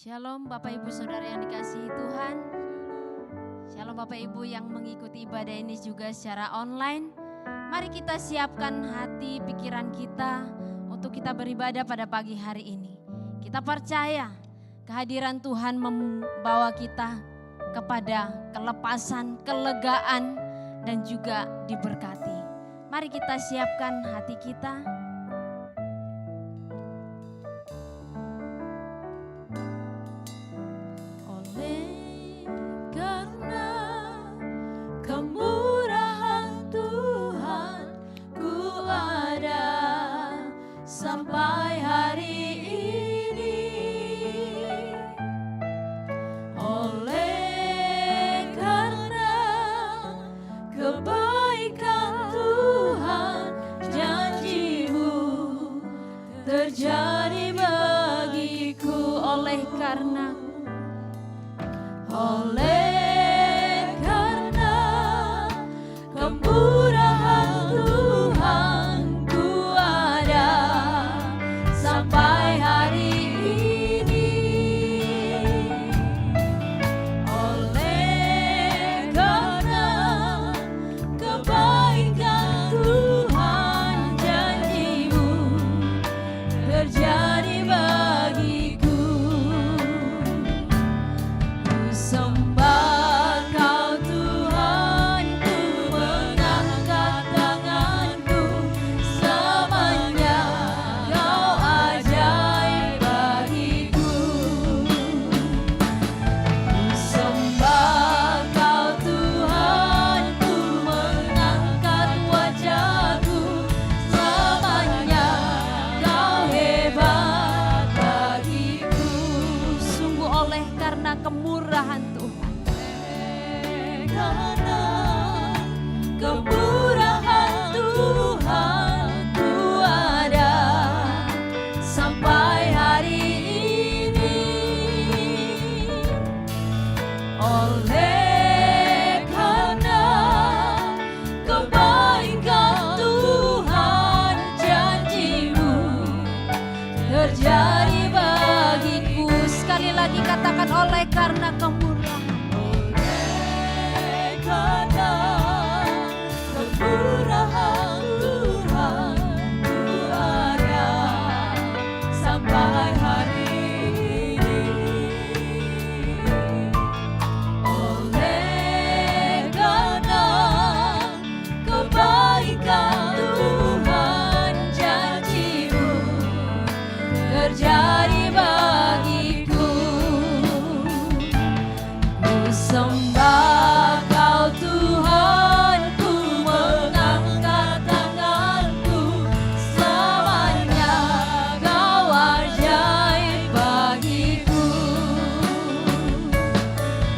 Shalom Bapak Ibu Saudara yang dikasihi Tuhan. Shalom Bapak Ibu yang mengikuti ibadah ini juga secara online. Mari kita siapkan hati pikiran kita untuk kita beribadah pada pagi hari ini. Kita percaya kehadiran Tuhan membawa kita kepada kelepasan, kelegaan dan juga diberkati. Mari kita siapkan hati kita. Sampai hari ini, oleh karena kebaikan Tuhan, janji-Mu terjadi bagiku. Oleh karena kemurahan Tuhan, ku ada sampai hari ini. Oleh karena kebaikan Tuhan, janji-Mu terjadi bagiku. Ku sembah Kau Tuhan, ku mengangkat tanganku selamanya. Kau ajaib bagiku. Ku sembah Kau Tuhan, ku mengangkat wajahku selamanya. Kau hebat bagiku. Sungguh oleh karena kemurahan Tuhan. Karena kemurahan Tuhan, ku ada sampai hari ini. Oleh karena kebaikan Tuhan, janji-Mu terjadi bagiku. Sekali lagi katakan oleh karena kemurahan. Karena kemurahan Tuhan, ku ada sampai hari ini. Oleh karena kebaikan Tuhan, janji-Mu terjadi bagiku. Ku sembah Kau Tuhan, ku mengangkat tanganku selamanya. Kau ajaib bagiku.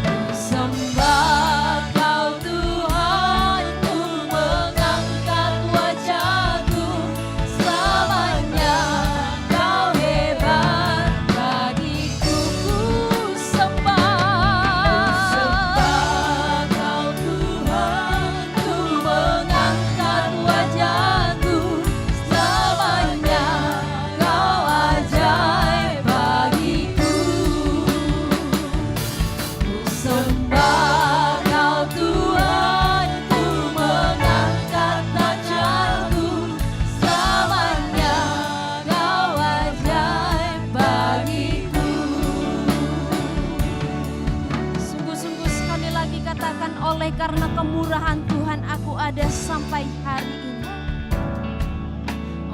Ku sembah Kau Tuhan, ku mengangkat wajahku selamanya. Kau hebat bagiku. Ku sembah Kau Tuhan, ku mengangkat wajahku selamanya. Kau ajaib bagiku. Ku sembah Kau Tuhan, ku mengangkat tanganku selamanya. Kau ajaib bagiku. Sungguh-sungguh sekali lagi katakan oleh karena kemurahan Tuhan aku ada sampai hari ini.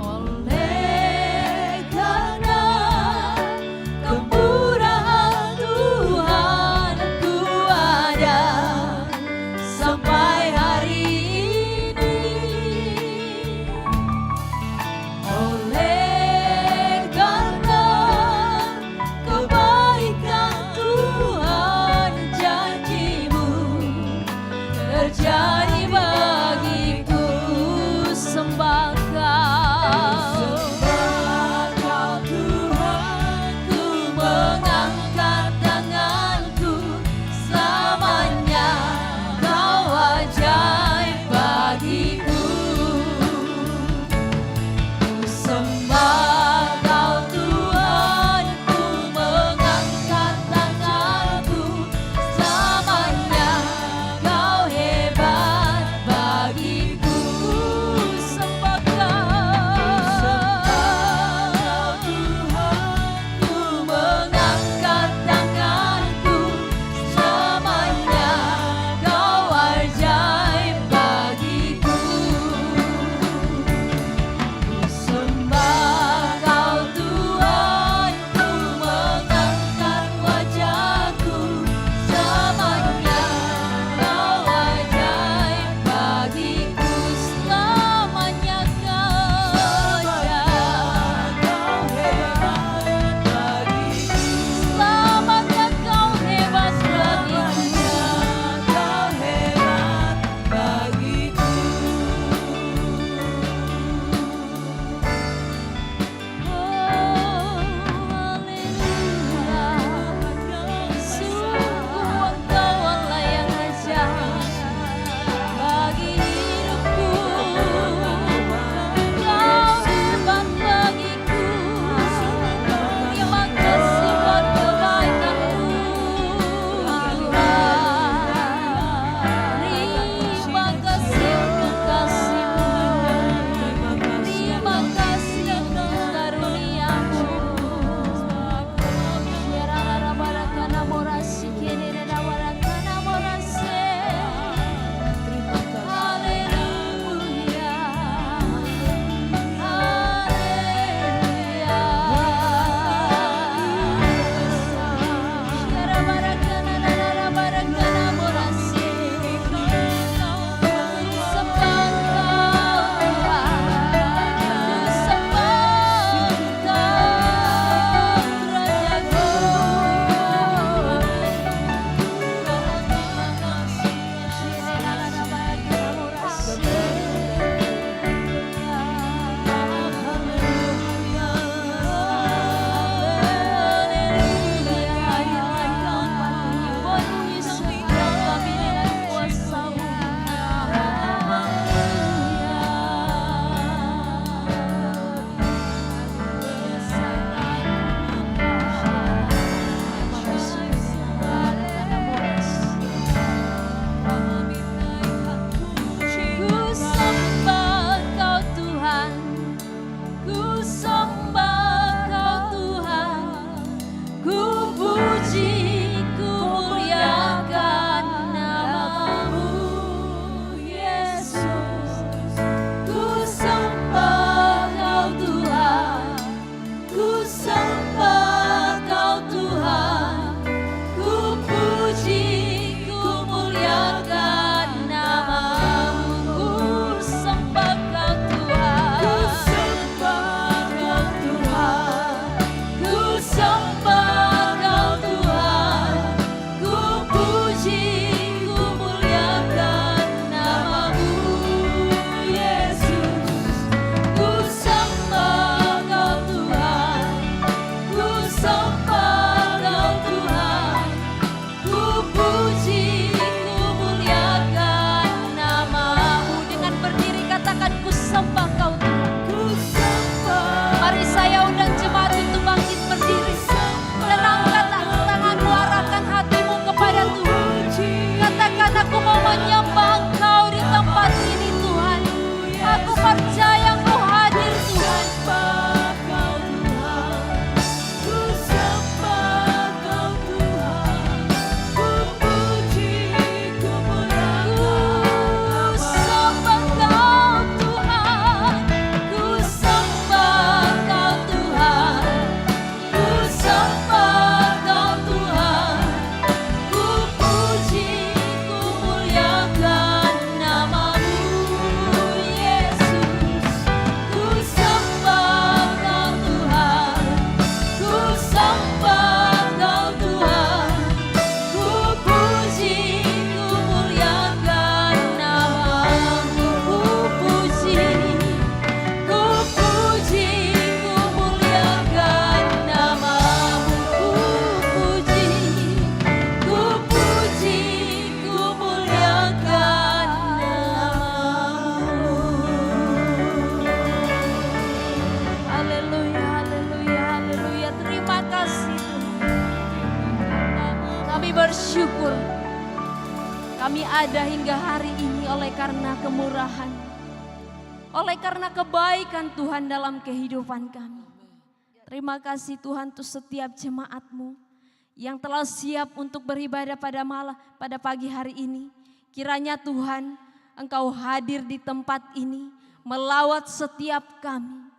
Oleh karena kemurahan Tuhan, ku ada sampai hari ini. Oleh karena kebaikan Tuhan, janji-Mu terjadi bagiku. Kami bersyukur kami ada hingga hari ini oleh karena kemurahan, oleh karena kebaikan Tuhan dalam kehidupan kami. Terima kasih Tuhan untuk setiap jemaat-Mu yang telah siap untuk beribadah pada pagi hari ini. Kiranya Tuhan Engkau hadir di tempat ini, melawat setiap kami.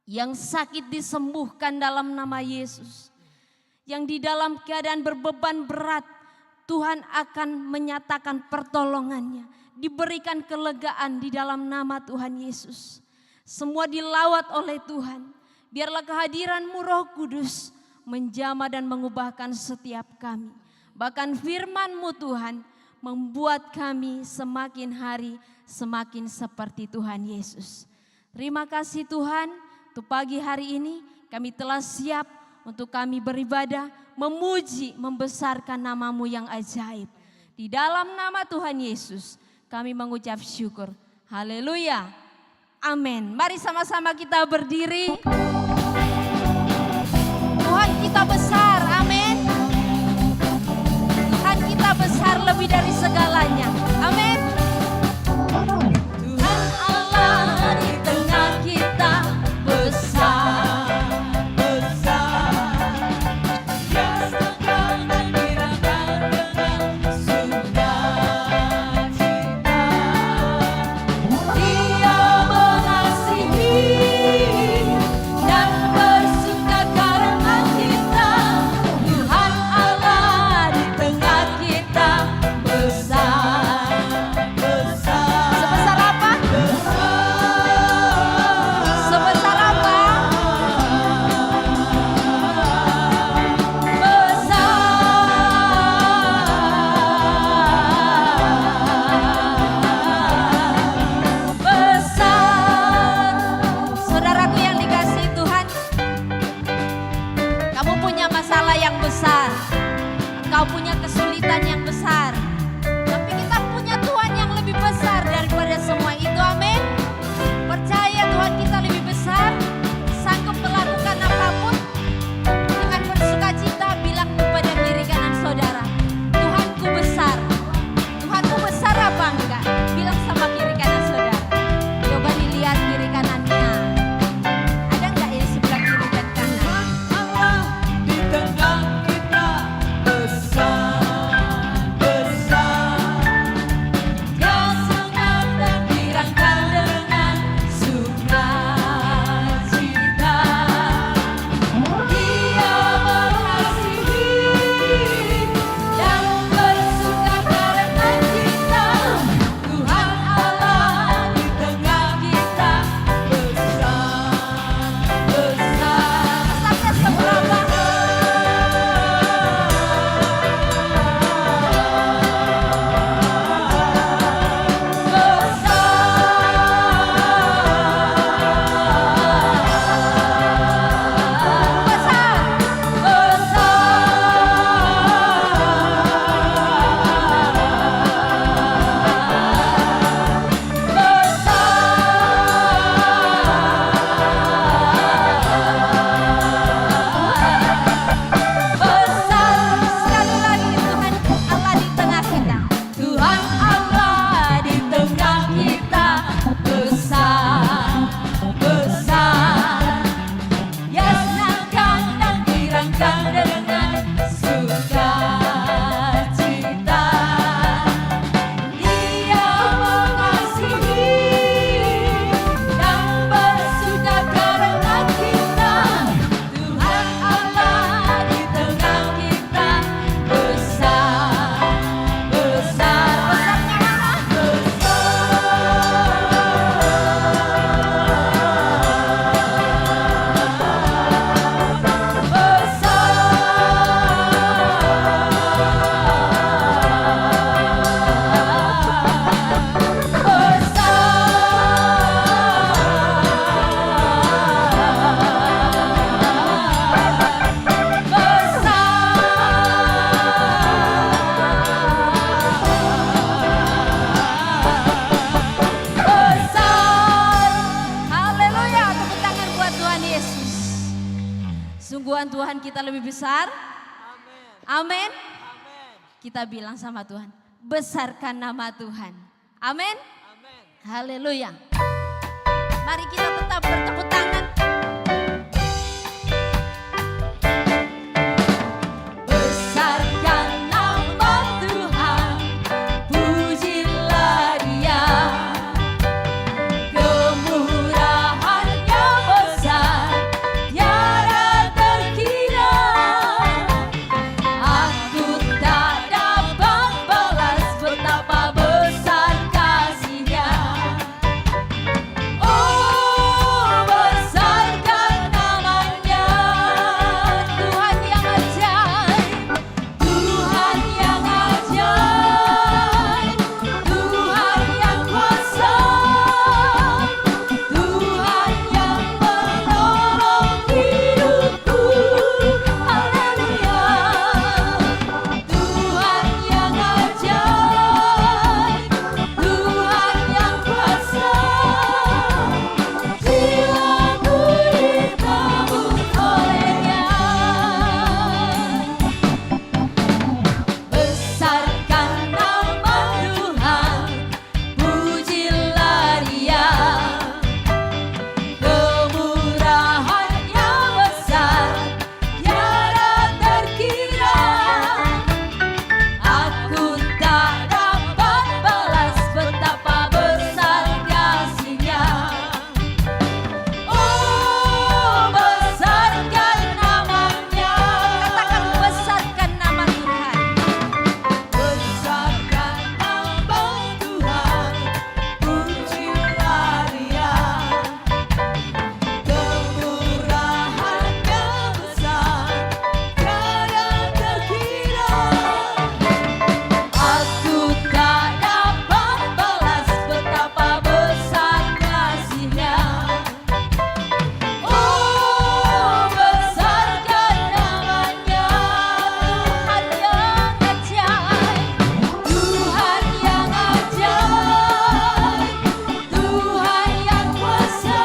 Yang sakit disembuhkan dalam nama Yesus. Yang di dalam keadaan berbeban berat, Tuhan akan menyatakan pertolongannya. Diberikan kelegaan di dalam nama Tuhan Yesus. Semua dilawat oleh Tuhan. Biarlah kehadiran-Mu Roh Kudus menjamah dan mengubahkan setiap kami. Bahkan firman-Mu Tuhan membuat kami semakin hari semakin seperti Tuhan Yesus. Terima kasih Tuhan, untuk pagi hari ini kami telah siap untuk kami beribadah, memuji, membesarkan nama-Mu yang ajaib. Di dalam nama Tuhan Yesus kami mengucap syukur. Haleluya. Amin. Mari sama-sama kita berdiri. Tuhan kita besar. Amin. Tuhan kita besar lebih dari segalanya. Amin. Tuhan Allah di tengah kita besar, besar. Dia senang dan dirasakan dengan sukacita. Dia mengasihi dan bersuka karena kita. Tuhan Allah di tengah kita besar, besar. Sebesar apa? Sebesar apa? Saudaraku yang dikasihi Tuhan, kamu punya masalah yang besar, kau punya kesulitan yang besar, tapi kita punya Tuhan yang lebih besar daripada semua itu. Amin. Percaya Tuhan kita lebih besar, sanggup melakukan apapun. Dengan bersukacita bilang kepada kiri kanan saudara, Tuhanku besar. Tuhanku besar apa enggak? Bilang sama kiri kanan saudara. Coba dilihat kiri kanannya. Ada enggak yang sebelah kiri dan kanan? Allah di tengah kita besar, besar. Dia senang dan dirangkang dengan sukacita. Dia mengasihi dan bersuka karena kita. Tuhan Allah di tengah kita besar, besar. Besarnya seberapa? Sekali lagi Tuhan Allah di tengah kita. Tuhan Allah di tengah kita besar, besar. Dia senangkan dan dirangkang dengan sukacita. Dia mengasihi dan bersuka karena kita. Tuhan Allah di tengah kita besar, besar. Haleluya, tepuk tangan buat Tuhan Yesus. Sungguhan Tuhan kita lebih besar. Amin. kita bilang sama Tuhan, besarkan nama Tuhan. Amin. Haleluya. Mari kita tetap bertepuk tangan. Besarkan nama Tuhan, pujilah Dia. Kemurahan-Nya besar, tiada terkira. Aku tak dapat balas betapa besar kasih-Nya. Oh, besarkan namanya, Tuhan yang ajaib, Tuhan yang ajaib, Tuhan yang kuasa, Tuhan yang menolong hidupku. Haleluya. Tuhan yang ajaib, Tuhan yang kuasa, jiwaku ditebus oleh-Nya. Besarkan nama Tuhan, pujilah Dia. Kemurahan-Nya besar, tiada terkira. Aku tak dapat balas betapa besar kasih-Nya. Oh, besarkan namanya. Katakan besarkan nama Tuhan. Besarkan nama Tuhan, pujilah Dia. Kemurahan-Nya besar, tiada terkira. Aku tak dapat balas betapa besar kasih-Nya. Oh, besarkan namanya, Tuhan yang ajaib, Tuhan yang ajaib, Tuhan yang kuasa,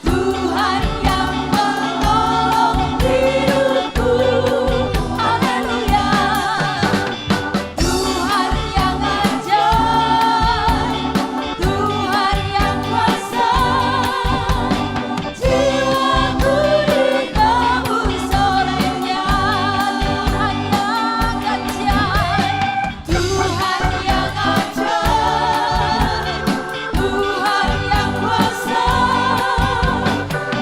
Tuhan yang menolong hidupku. Haleluya. Tuhan yang ajaib, Tuhan yang kuasa, jiwaku ditebus oleh-Nya. Tuhan yang ajaib, Tuhan yang ajaib, Tuhan yang kuasa,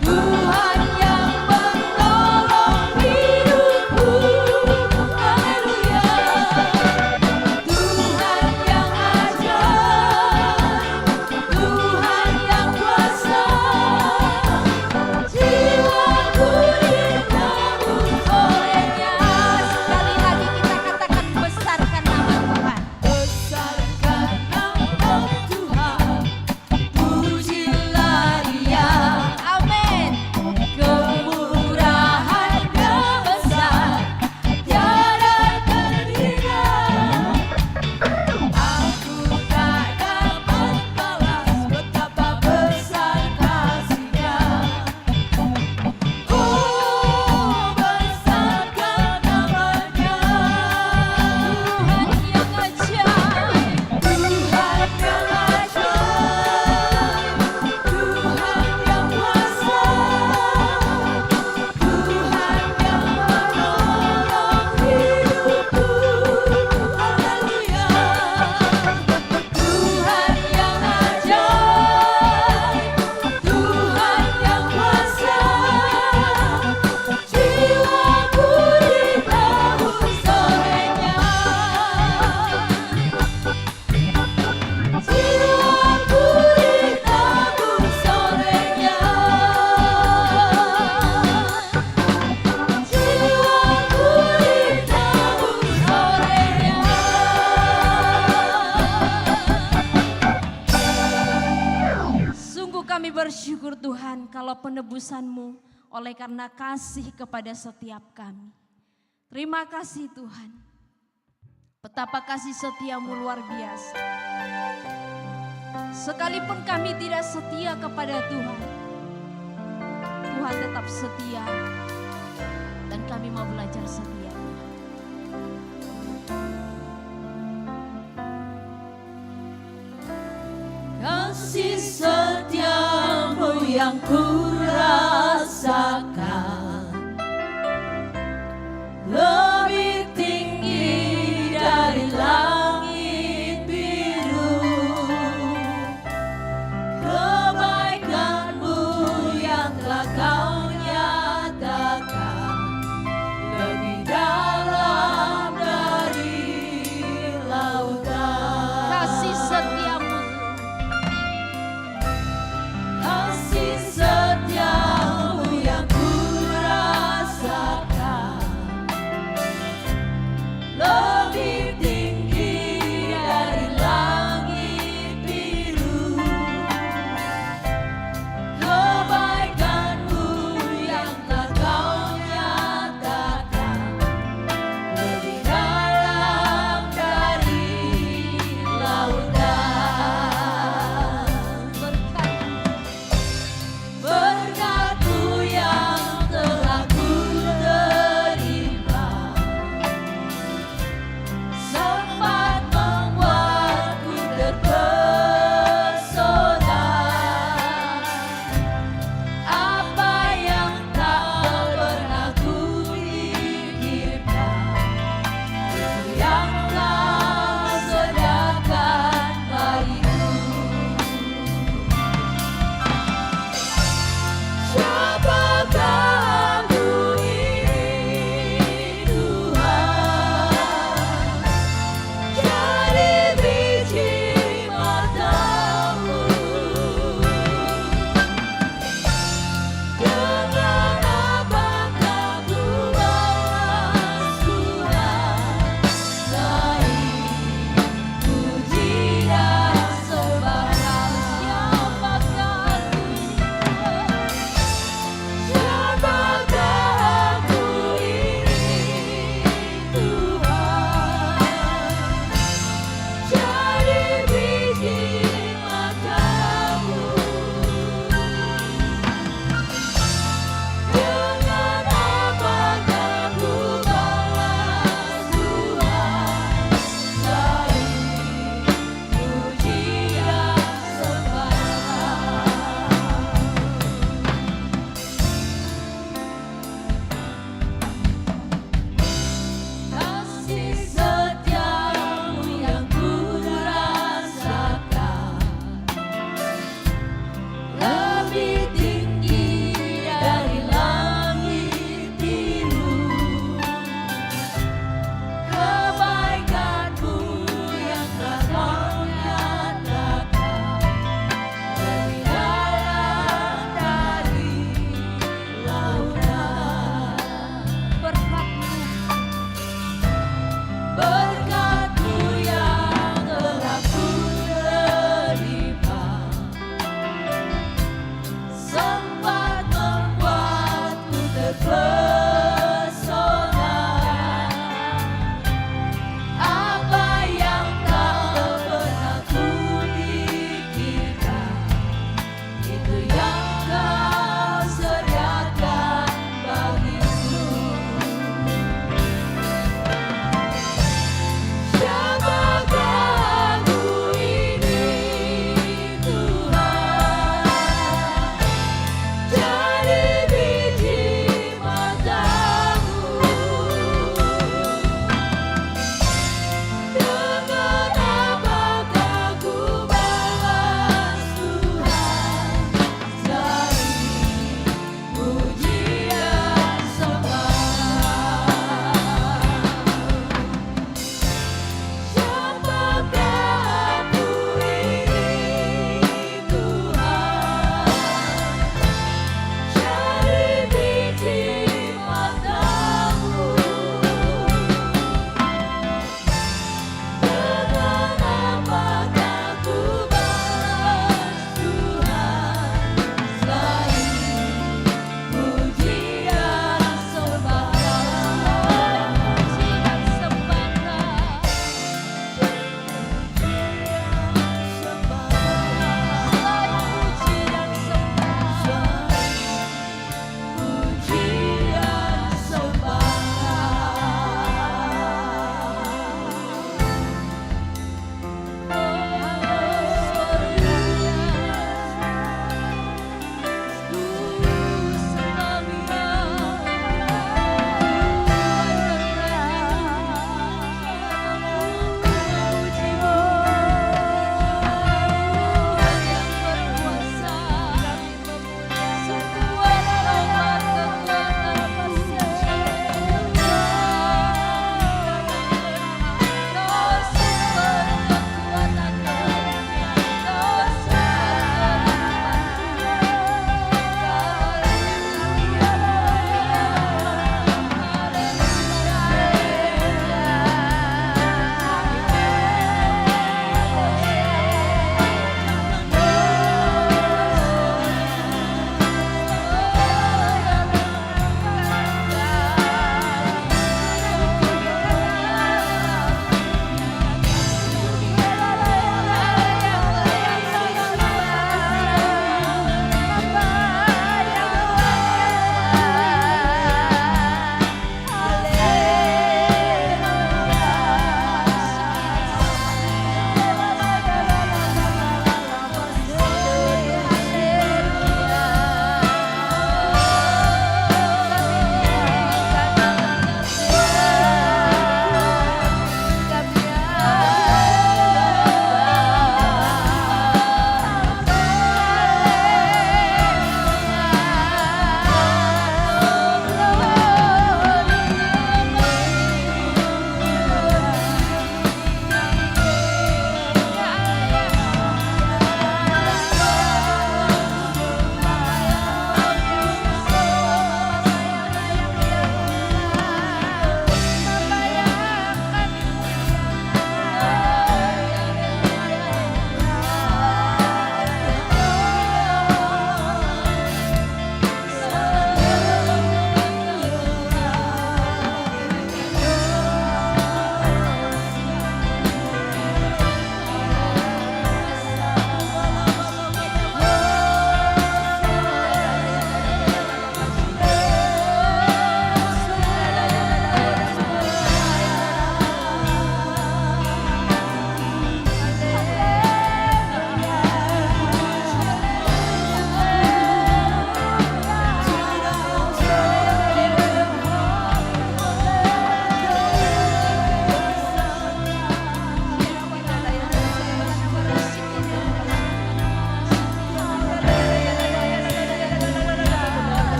Tuhan yang menolong hidupku. Haleluya. Tuhan yang ajaib, Tuhan yang kuasa, jiwaku ditebus oleh-Nya. Sekali lagi kita katakan besarkan nama Tuhan. Besarkan nama Tuhan, pujilah Dia. Amin. Kemurahan-Nya besar, tiada terkira. Aku tak dapat balas betapa besar kasih-Nya. Oh, besarkan namanya, Tuhan yang ajaib, Tuhan yang ajaib, Tuhan yang kuasa, Tuhan yang menolong hidupku. Haleluya. Tuhan yang ajaib, Tuhan yang kuasa, jiwaku ditebus oleh-Nya. Jiwaku ditebus oleh-Nya. Jiwaku ditebus oleh-Nya. Sungguh kami bersyukur Tuhan kalau penebusan-Mu oleh karena kasih kepada setiap kami. Terima kasih Tuhan. Betapa kasih setia-Mu luar biasa. Sekalipun kami tidak setia kepada Tuhan, Tuhan tetap setia dan kami mau belajar setia. Kasih setiamu yang ku rasakan lebih tinggi dari langit biru. Kebaikanmu yang telah kau nyatakan lebih dalam dari lautan. Kasih setiamu, Kasih setiamu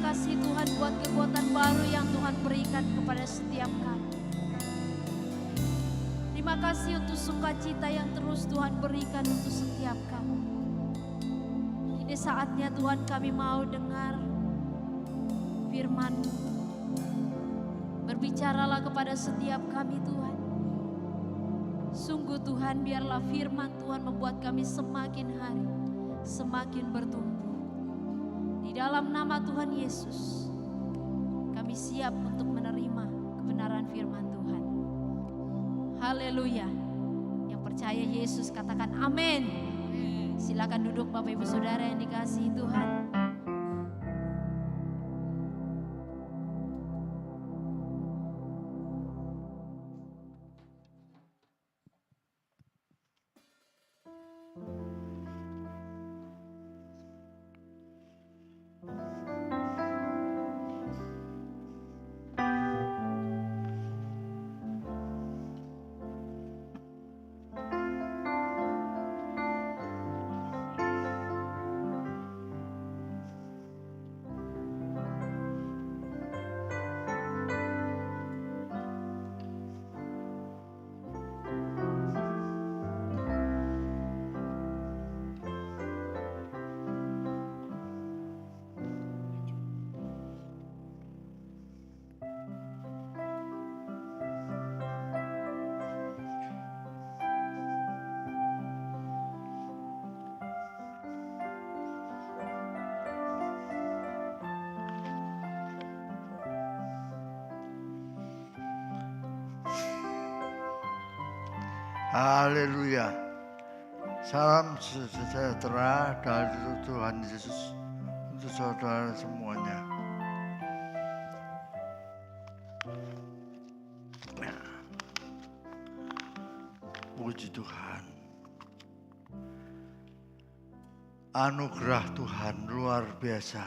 kasih Tuhan buat kekuatan baru yang Tuhan berikan kepada setiap kami. Terima kasih untuk sukacita yang terus Tuhan berikan untuk setiap kami. Ini saatnya Tuhan kami mau dengar firman-Mu. Berbicaralah kepada setiap kami Tuhan. Sungguh Tuhan, biarlah firman Tuhan membuat kami semakin hari semakin bertumbuh. Di dalam nama Tuhan Yesus, kami siap untuk menerima kebenaran firman Tuhan. Haleluya. Yang percaya Yesus katakan amin. Silakan duduk Bapak Ibu Saudara yang dikasihi Tuhan. Haleluya. Salam sejahtera dari Tuhan Yesus untuk saudara semuanya. Puji Tuhan. Anugerah Tuhan luar biasa.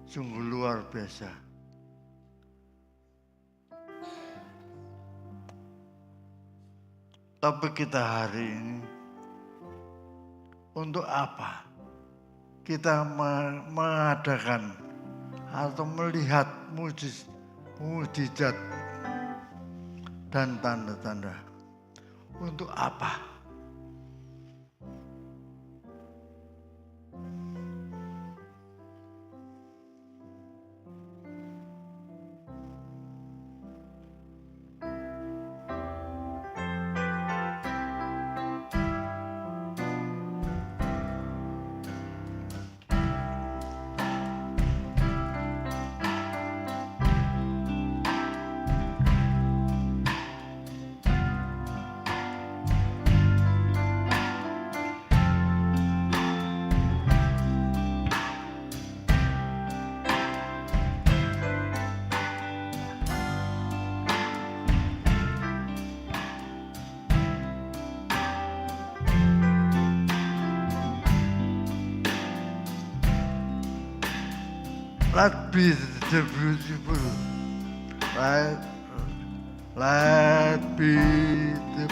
Sungguh luar biasa. Topik kita hari ini, untuk apa kita mengadakan atau melihat mujizat dan tanda-tanda? Untuk apa? Let be the beautiful. Let be the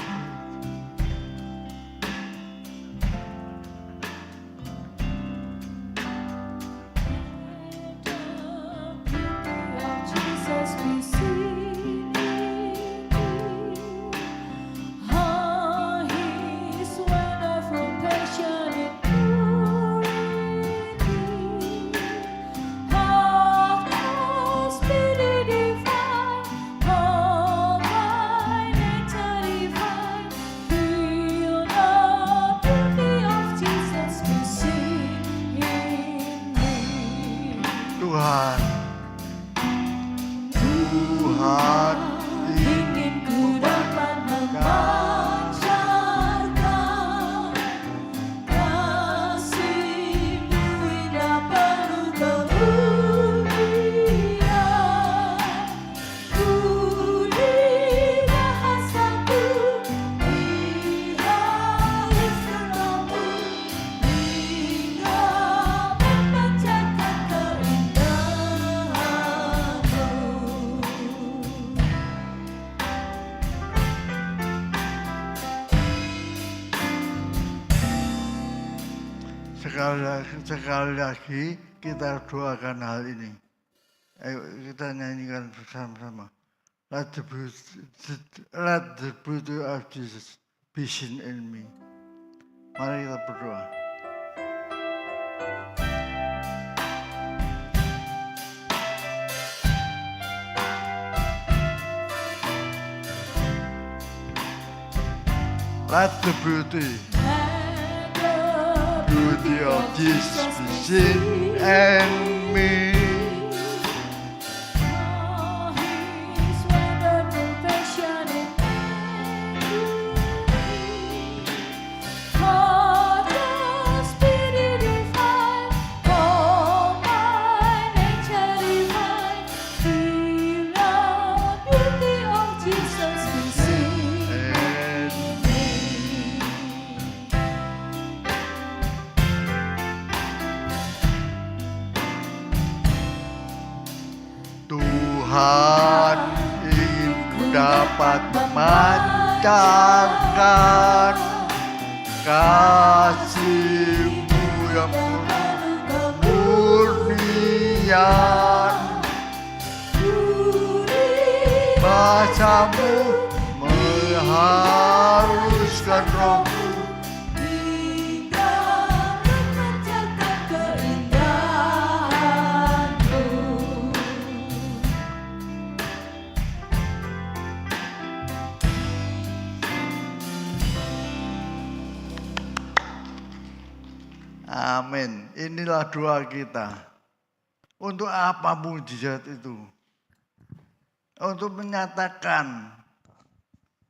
Jesus be seen. Oh, His wonderful passion and purity. Oh, Spirit divine, oh, my nature divine. Feel the beauty of Jesus be seen in me. Tuhan. Tuhan Ingin ku dapat memancarkan kasih-Mu indah penuh kemuliaan. Budi bahasaku dihalus gerak-Mu hingga memancarkan keindahan-Mu. sekali lagi kita doakan hal ini. Ayo kita nyanyikan bersama-sama. Let the beauty of Jesus be seen in me. Mari kita berdoa. Let the beauty of Jesus be seen in me. Tuhan ingin ku dapat memancarkan kasih-Mu yang murnian. Bahasamu mengharuskan rohmu. Amin. Inilah doa kita. Untuk apa mujizat itu? Untuk menyatakan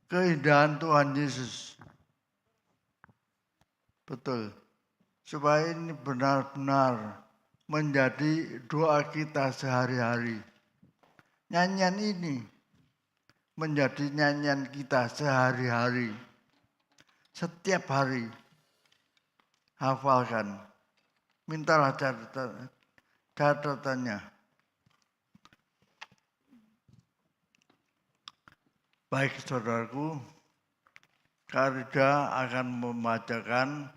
keindahan Tuhan Yesus. Betul. Supaya ini benar-benar menjadi doa kita sehari-hari. Nyanyian ini menjadi nyanyian kita sehari-hari. Setiap hari. Hafalkan. Mintalah catatannya. Baik saudaraku, Karida akan membacakan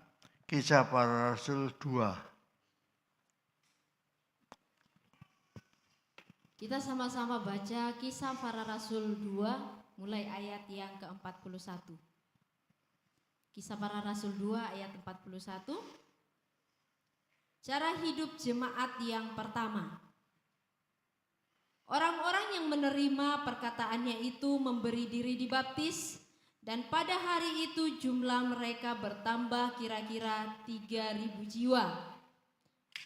Kisah Para Rasul 2. Kita sama-sama baca Kisah Para Rasul 2 mulai ayat yang ke-41. Kisah Para Rasul 2 ayat 41. Cara hidup jemaat yang pertama. Orang-orang yang menerima perkataannya itu memberi diri dibaptis, dan pada hari itu jumlah mereka bertambah kira-kira 3.000 jiwa.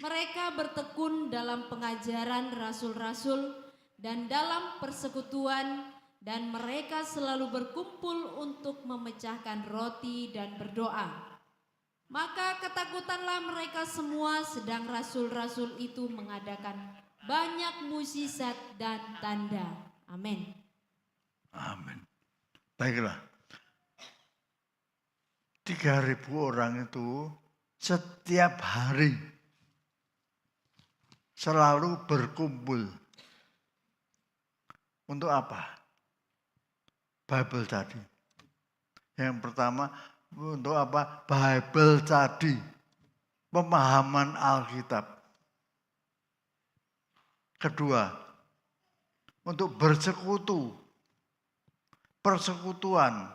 Mereka bertekun dalam pengajaran rasul-rasul dan dalam persekutuan, dan mereka selalu berkumpul untuk memecahkan roti dan berdoa. Maka ketakutanlah mereka semua, sedang rasul-rasul itu mengadakan banyak mukjizat dan tanda. Amin. Amin. Baiklah. 3.000 orang itu setiap hari selalu berkumpul. Untuk apa? Bible tadi. Yang pertama, untuk apa? Bible tadi. Pemahaman Alkitab. Kedua, untuk bersekutu. Persekutuan.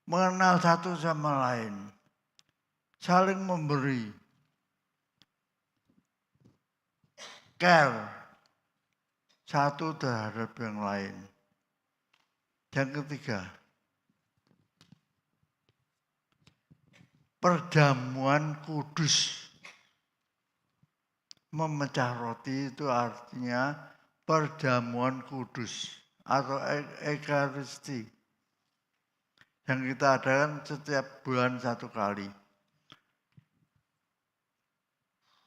Mengenal satu sama lain. Saling memberi. Care. Satu terhadap yang lain. Yang ketiga, perjamuan kudus. Memecah roti itu artinya perjamuan kudus atau ekaristi. Yang kita adakan setiap bulan 1 kali.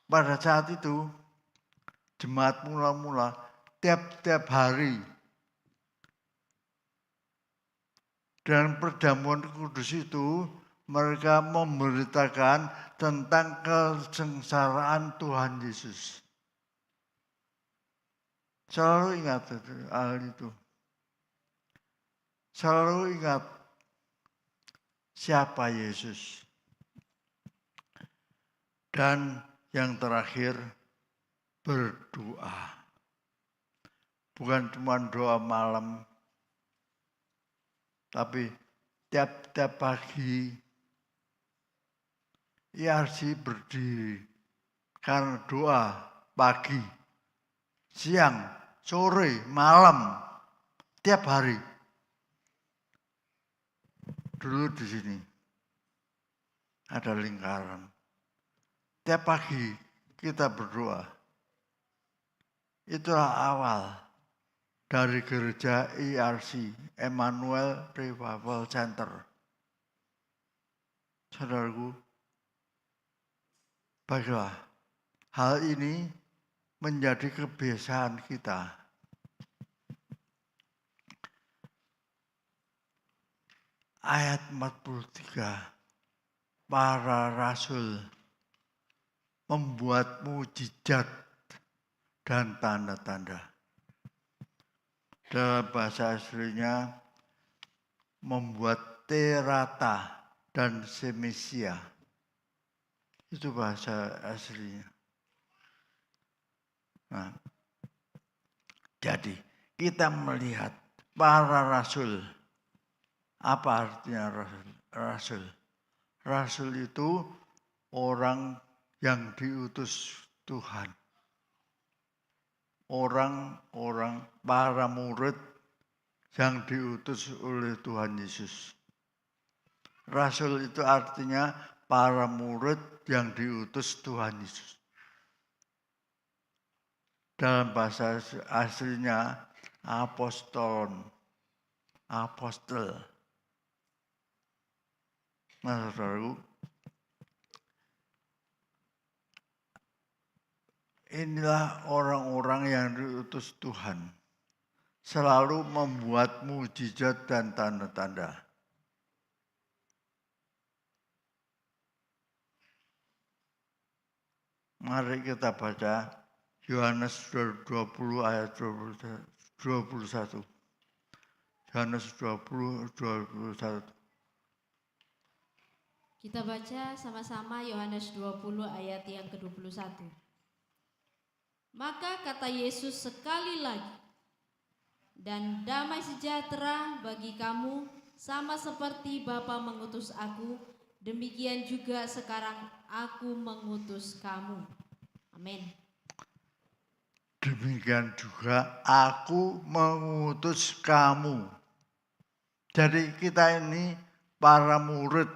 Pada saat itu, jemaat mula-mula tiap-tiap hari dan perjamuan kudus itu mereka memberitakan tentang kesengsaraan Tuhan Yesus. Selalu ingat hal itu. Selalu ingat siapa Yesus. Dan Yang terakhir, berdoa. Bukan cuma doa malam, tapi tiap-tiap pagi IRC berdiri karena doa pagi, siang, sore, malam, tiap hari. Dulu di sini ada lingkaran. Tiap pagi kita berdoa. Itulah awal dari gereja IRC, Emmanuel Revival Center. Saudaraku, baiklah, hal ini menjadi kebiasaan kita. Ayat 43, para rasul membuat mujizat dan tanda-tanda. Dalam bahasa aslinya membuat terata dan semisia. Itu bahasa aslinya. Nah, jadi kita melihat para rasul. Apa artinya rasul? Rasul itu orang yang diutus Tuhan. Orang-orang para murid yang diutus oleh Tuhan Yesus. Rasul itu artinya para murid yang diutus Tuhan Yesus. Dalam bahasa aslinya apostolon, apostel. Nah, saudaraku, inilah orang-orang yang diutus Tuhan. Selalu membuat mujizat dan tanda-tanda. Mari kita baca Yohanes 20 ayat 21. Yohanes 20, 21. Kita baca sama-sama Yohanes 20 ayat yang ke-21. Maka kata Yesus sekali lagi, dan damai sejahtera bagi kamu, sama seperti Bapa mengutus aku, demikian juga sekarang aku mengutus kamu. Amin. Demikian juga aku mengutus kamu. Jadi kita ini para murid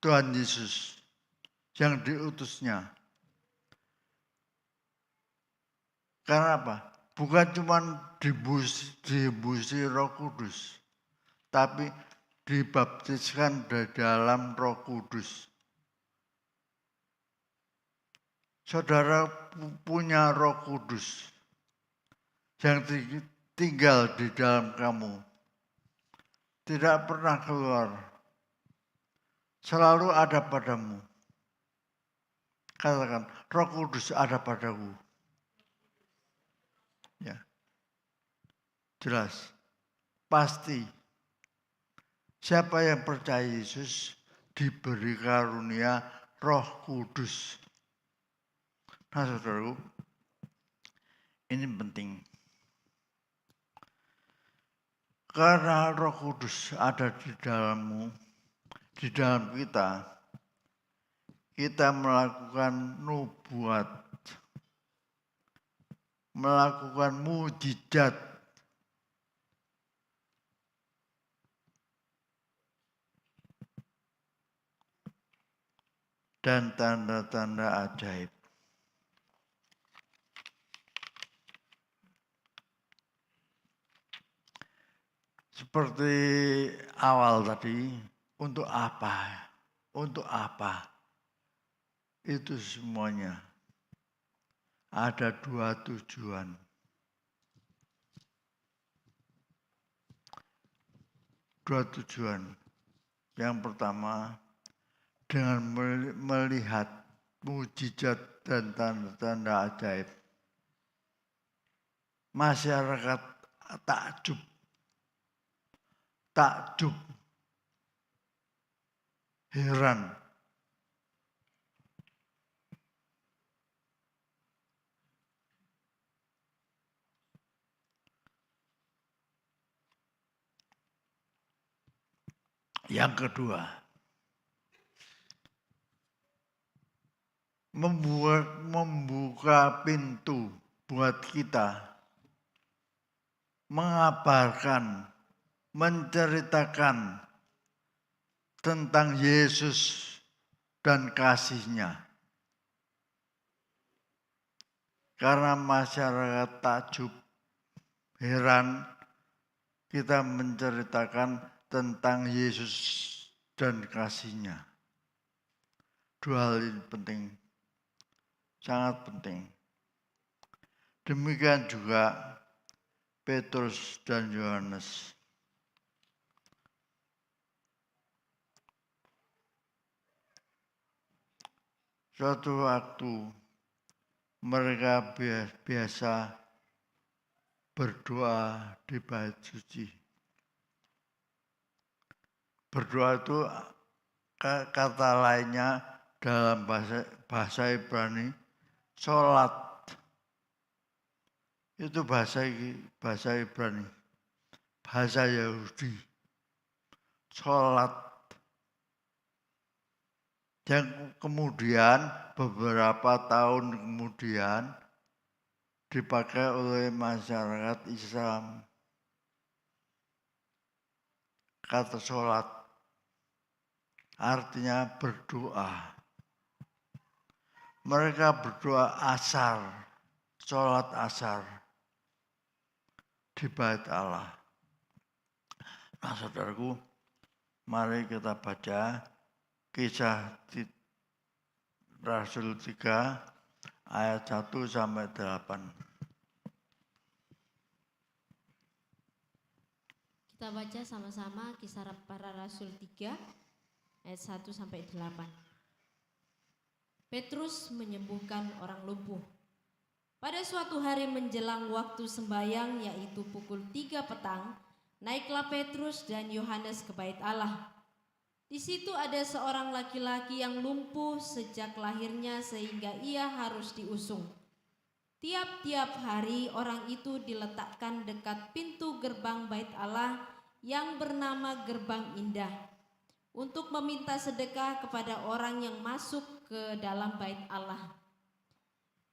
Tuhan Yesus yang diutusnya. Karena apa? Bukan cuma dibusi Roh Kudus, tapi dibaptiskan di dalam Roh Kudus. Saudara punya Roh Kudus yang tinggal di dalam kamu. Tidak pernah keluar. Selalu ada padamu. Katakan, Roh Kudus ada padaku. Ya. Jelas. Pasti. Siapa yang percaya Yesus diberi karunia Roh Kudus. Nah, saudaraku, ini penting. Karena Roh Kudus ada di dalammu, di dalam kita melakukan nubuat, melakukan mujizat, dan tanda-tanda ajaib. Seperti awal tadi, untuk apa? Untuk apa? Itu semuanya ada dua tujuan. Dua tujuan. Yang pertama, dengan melihat mujizat dan tanda-tanda ajaib, masyarakat takjub, heran. Yang kedua, membuka pintu buat kita mengabarkan, menceritakan tentang Yesus dan kasih-Nya. Karena masyarakat takjub, heran kita menceritakan tentang Yesus dan kasih-Nya. Dua hal ini penting, sangat penting. Demikian juga Petrus dan Yohanes. Suatu waktu mereka biasa berdoa di bait suci. Berdoa itu kata lainnya dalam bahasa Ibrani, sholat. Itu bahasa Ibrani, bahasa Yahudi. Sholat. Yang kemudian beberapa tahun kemudian dipakai oleh masyarakat Islam. Kata sholat artinya berdoa. Mereka berdoa asar, sholat asar di bait Allah. Nah saudaraku, mari kita baca Kisah Rasul 3 ayat 1 sampai 8. Kita baca sama-sama Kisah Para Rasul 3 ayat 1 sampai 8. Petrus menyembuhkan orang lumpuh. Pada suatu hari menjelang waktu sembahyang, yaitu pukul 3 petang, naiklah Petrus dan Yohanes ke bait Allah. Di situ ada seorang laki-laki yang lumpuh sejak lahirnya sehingga ia harus diusung. Tiap-tiap hari orang itu diletakkan dekat pintu gerbang bait Allah yang bernama Gerbang Indah untuk meminta sedekah kepada orang yang masuk ke dalam bait Allah.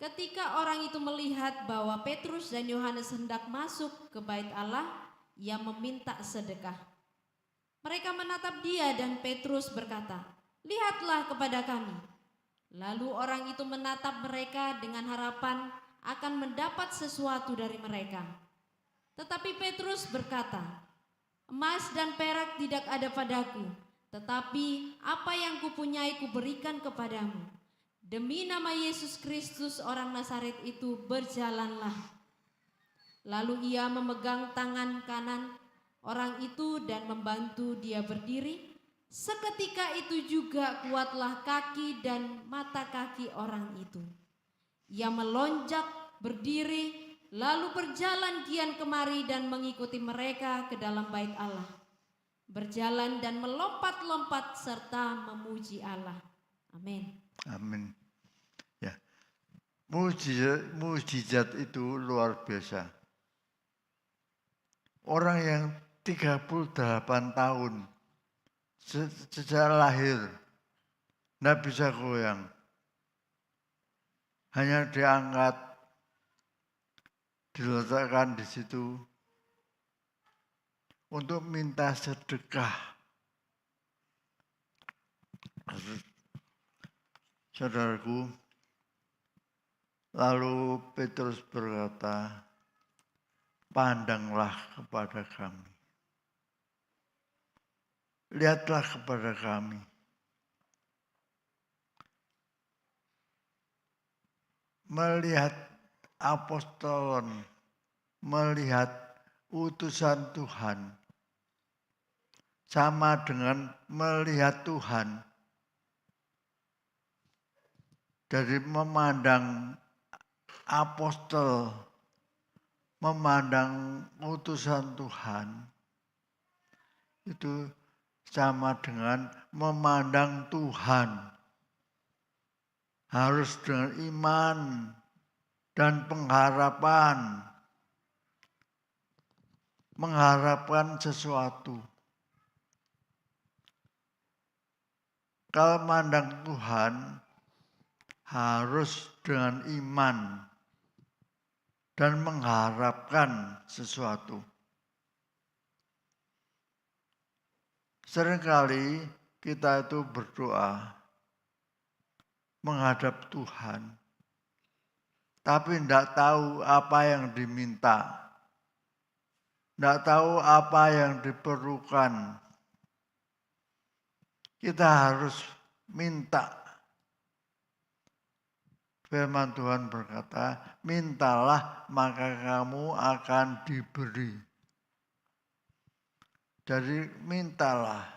Ketika orang itu melihat bahwa Petrus dan Yohanes hendak masuk ke bait Allah, ia meminta sedekah. Mereka menatap dia dan Petrus berkata, "Lihatlah kepada kami." Lalu orang itu menatap mereka dengan harapan akan mendapat sesuatu dari mereka. Tetapi Petrus berkata, "Emas dan perak tidak ada padaku, tetapi apa yang kupunyai kuberikan kepadamu. Demi nama Yesus Kristus orang Nazaret itu, berjalanlah." Lalu ia memegang tangan kanan orang itu dan membantu dia berdiri. Seketika itu juga kuatlah kaki dan mata kaki orang itu. Ia melonjak berdiri, lalu berjalan kian kemari dan mengikuti mereka ke dalam bait Allah. Berjalan dan melompat-lompat serta memuji Allah. Amin. Amin. Ya, mujizat itu luar biasa. Orang yang 38 tahun sejak lahir tidak bisa goyang, hanya diangkat, diletakkan di situ untuk minta sedekah. Saudaraku, lalu Petrus berkata, "Pandanglah kepada kami. Lihatlah kepada kami." Melihat apostolon, melihat utusan Tuhan, sama dengan melihat Tuhan. Jadi memandang apostol, memandang utusan Tuhan, itu sama dengan memandang Tuhan. Harus dengan iman dan pengharapan. Mengharapkan sesuatu. Kalau mandang Tuhan harus dengan iman dan mengharapkan sesuatu. Seringkali kita itu berdoa menghadap Tuhan, tapi tidak tahu apa yang diminta, tidak tahu apa yang diperlukan. Kita harus minta. Firman Tuhan berkata, mintalah maka kamu akan diberi. Jadi mintalah.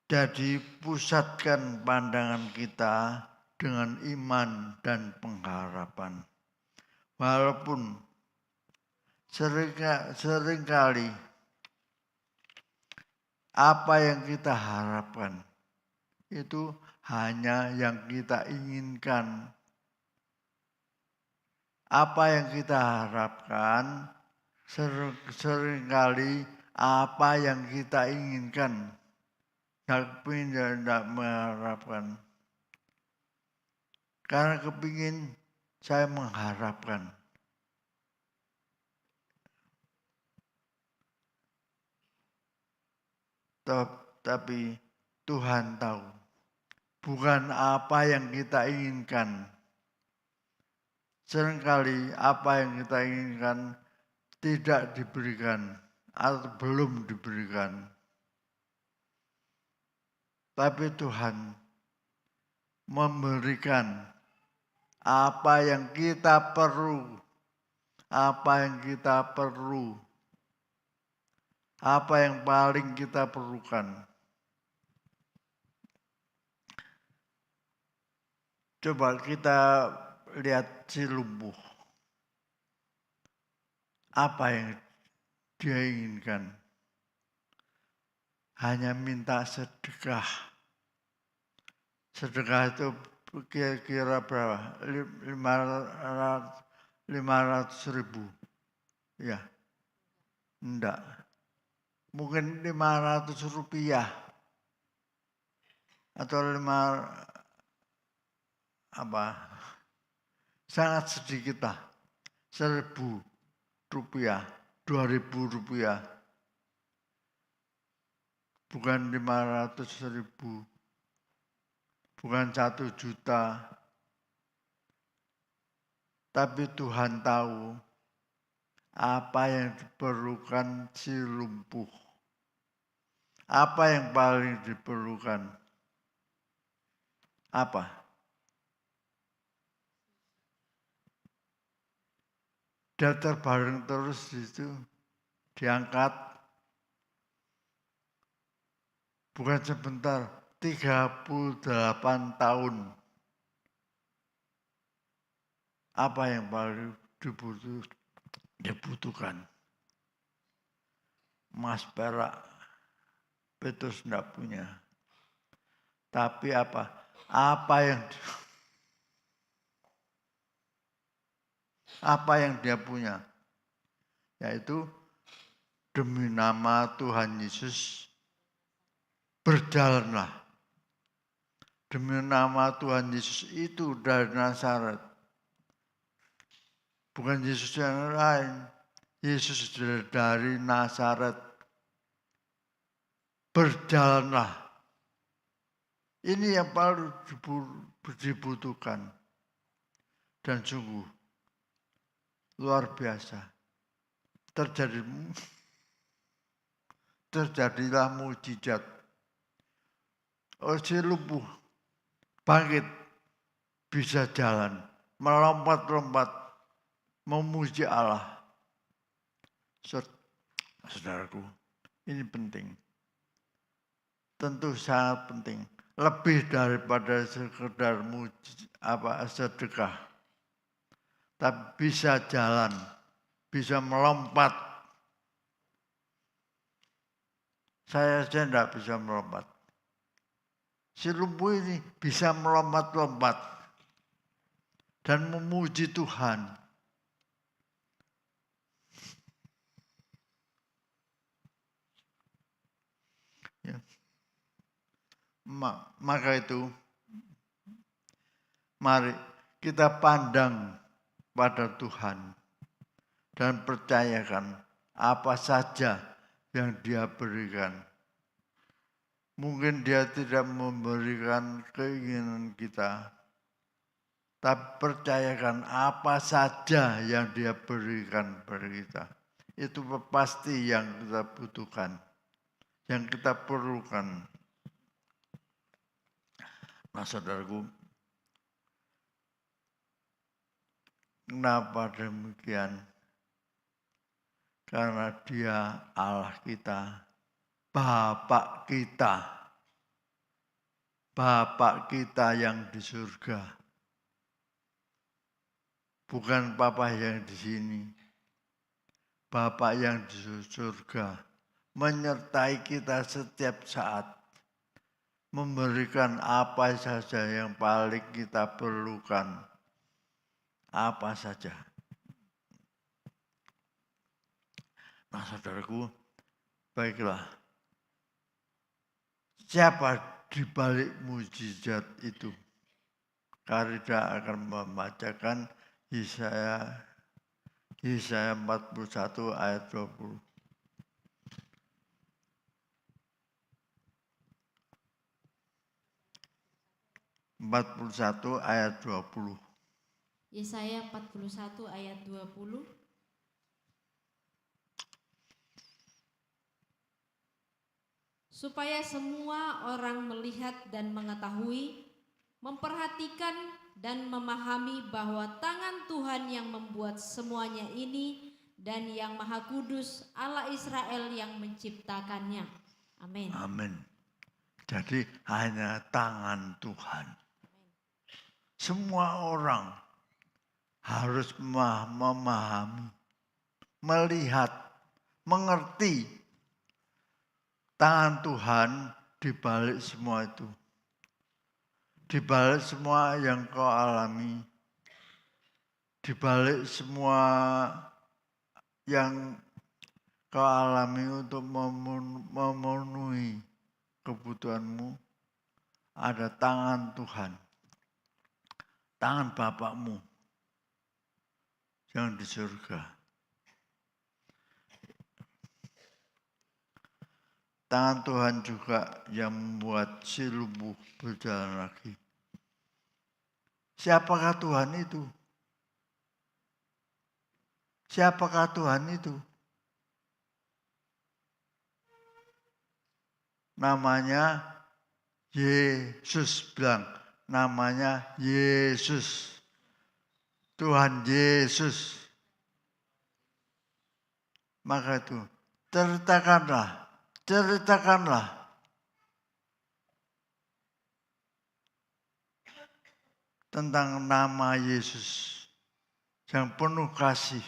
Jadi pusatkan pandangan kita dengan iman dan pengharapan. Walaupun seringkali apa yang kita harapkan itu hanya yang kita inginkan. Apa yang kita harapkan seringkali apa yang kita inginkan. Tapi tidak mengharapkan. Karena kepingin saya mengharapkan. Tapi Tuhan tahu. Bukan apa yang kita inginkan. Seringkali apa yang kita inginkan tidak diberikan atau belum diberikan. Tapi Tuhan memberikan apa yang kita perlu. Apa yang kita perlu. Apa yang paling kita perlukan. Coba kita lihat si lumpuh. Apa yang dia inginkan? Hanya minta sedekah. Sedekah itu kira-kira berapa? 500.000. Ya. Enggak. Mungkin 500 rupiah. Atau sangat sedikit lah. 1.000 rupiah, 2.000 rupiah. Bukan 500.000. Bukan 1 juta. Tapi Tuhan tahu apa yang diperlukan si lumpuh. Apa yang paling diperlukan? Apa? Dia terbaring terus itu, diangkat. Bukan sebentar, 38 tahun. Apa yang paling dibutuhkan? Emas perak, Petrus tidak punya. Tapi apa? Apa yang dia punya? Yaitu demi nama Tuhan Yesus berjalanlah. Demi nama Tuhan Yesus itu dari Nazaret. Bukan Yesus yang lain. Yesus dari Nazaret. Berjalanlah. Ini yang paling dibutuhkan. Dan sungguh luar biasa. Terjadilah mujizat. Si lumpuh bangkit, bisa jalan, melompat-lompat, memuji Allah. Saudaraku, ini penting. Tentu sangat penting. Lebih daripada sekedar sedekah. Tapi bisa jalan, bisa melompat. Saya saja tidak bisa melompat. Si lumpuh ini bisa melompat-lompat dan memuji Tuhan. Maka itu, mari kita pandang pada Tuhan dan percayakan apa saja yang Dia berikan. Mungkin Dia tidak memberikan keinginan kita, tapi percayakan apa saja yang Dia berikan kepada kita. Itu pasti yang kita butuhkan, yang kita perlukan. Nah, saudaraku, kenapa demikian? Karena Dia Allah kita, Bapak kita yang di surga. Bukan Papa yang di sini. Bapak yang di surga menyertai kita setiap saat, memberikan apa saja yang paling kita perlukan, apa saja. Nah, saudaraku, baiklah, siapa di balik mujizat itu? Karida akan membacakan Yesaya 41 ayat 20. Ayat 20. Yesaya 41 ayat 20. Supaya semua orang melihat dan mengetahui, memperhatikan dan memahami bahwa tangan Tuhan yang membuat semuanya ini dan yang Maha Kudus Allah Israel yang menciptakannya. Amin. Amin. Jadi hanya tangan Tuhan. Semua orang harus memahami, melihat, mengerti tangan Tuhan di balik semua itu. Di balik semua yang kau alami, di balik semua yang kau alami untuk memenuhi kebutuhanmu, ada tangan Tuhan, tangan Bapakmu yang di surga. Tangan Tuhan juga yang membuat si lumpuh berjalan lagi. Siapakah Tuhan itu? Siapakah Tuhan itu? Namanya Yesus, bilang namanya Yesus. Tuhan Yesus. Maka itu ceritakanlah tentang nama Yesus yang penuh kasih.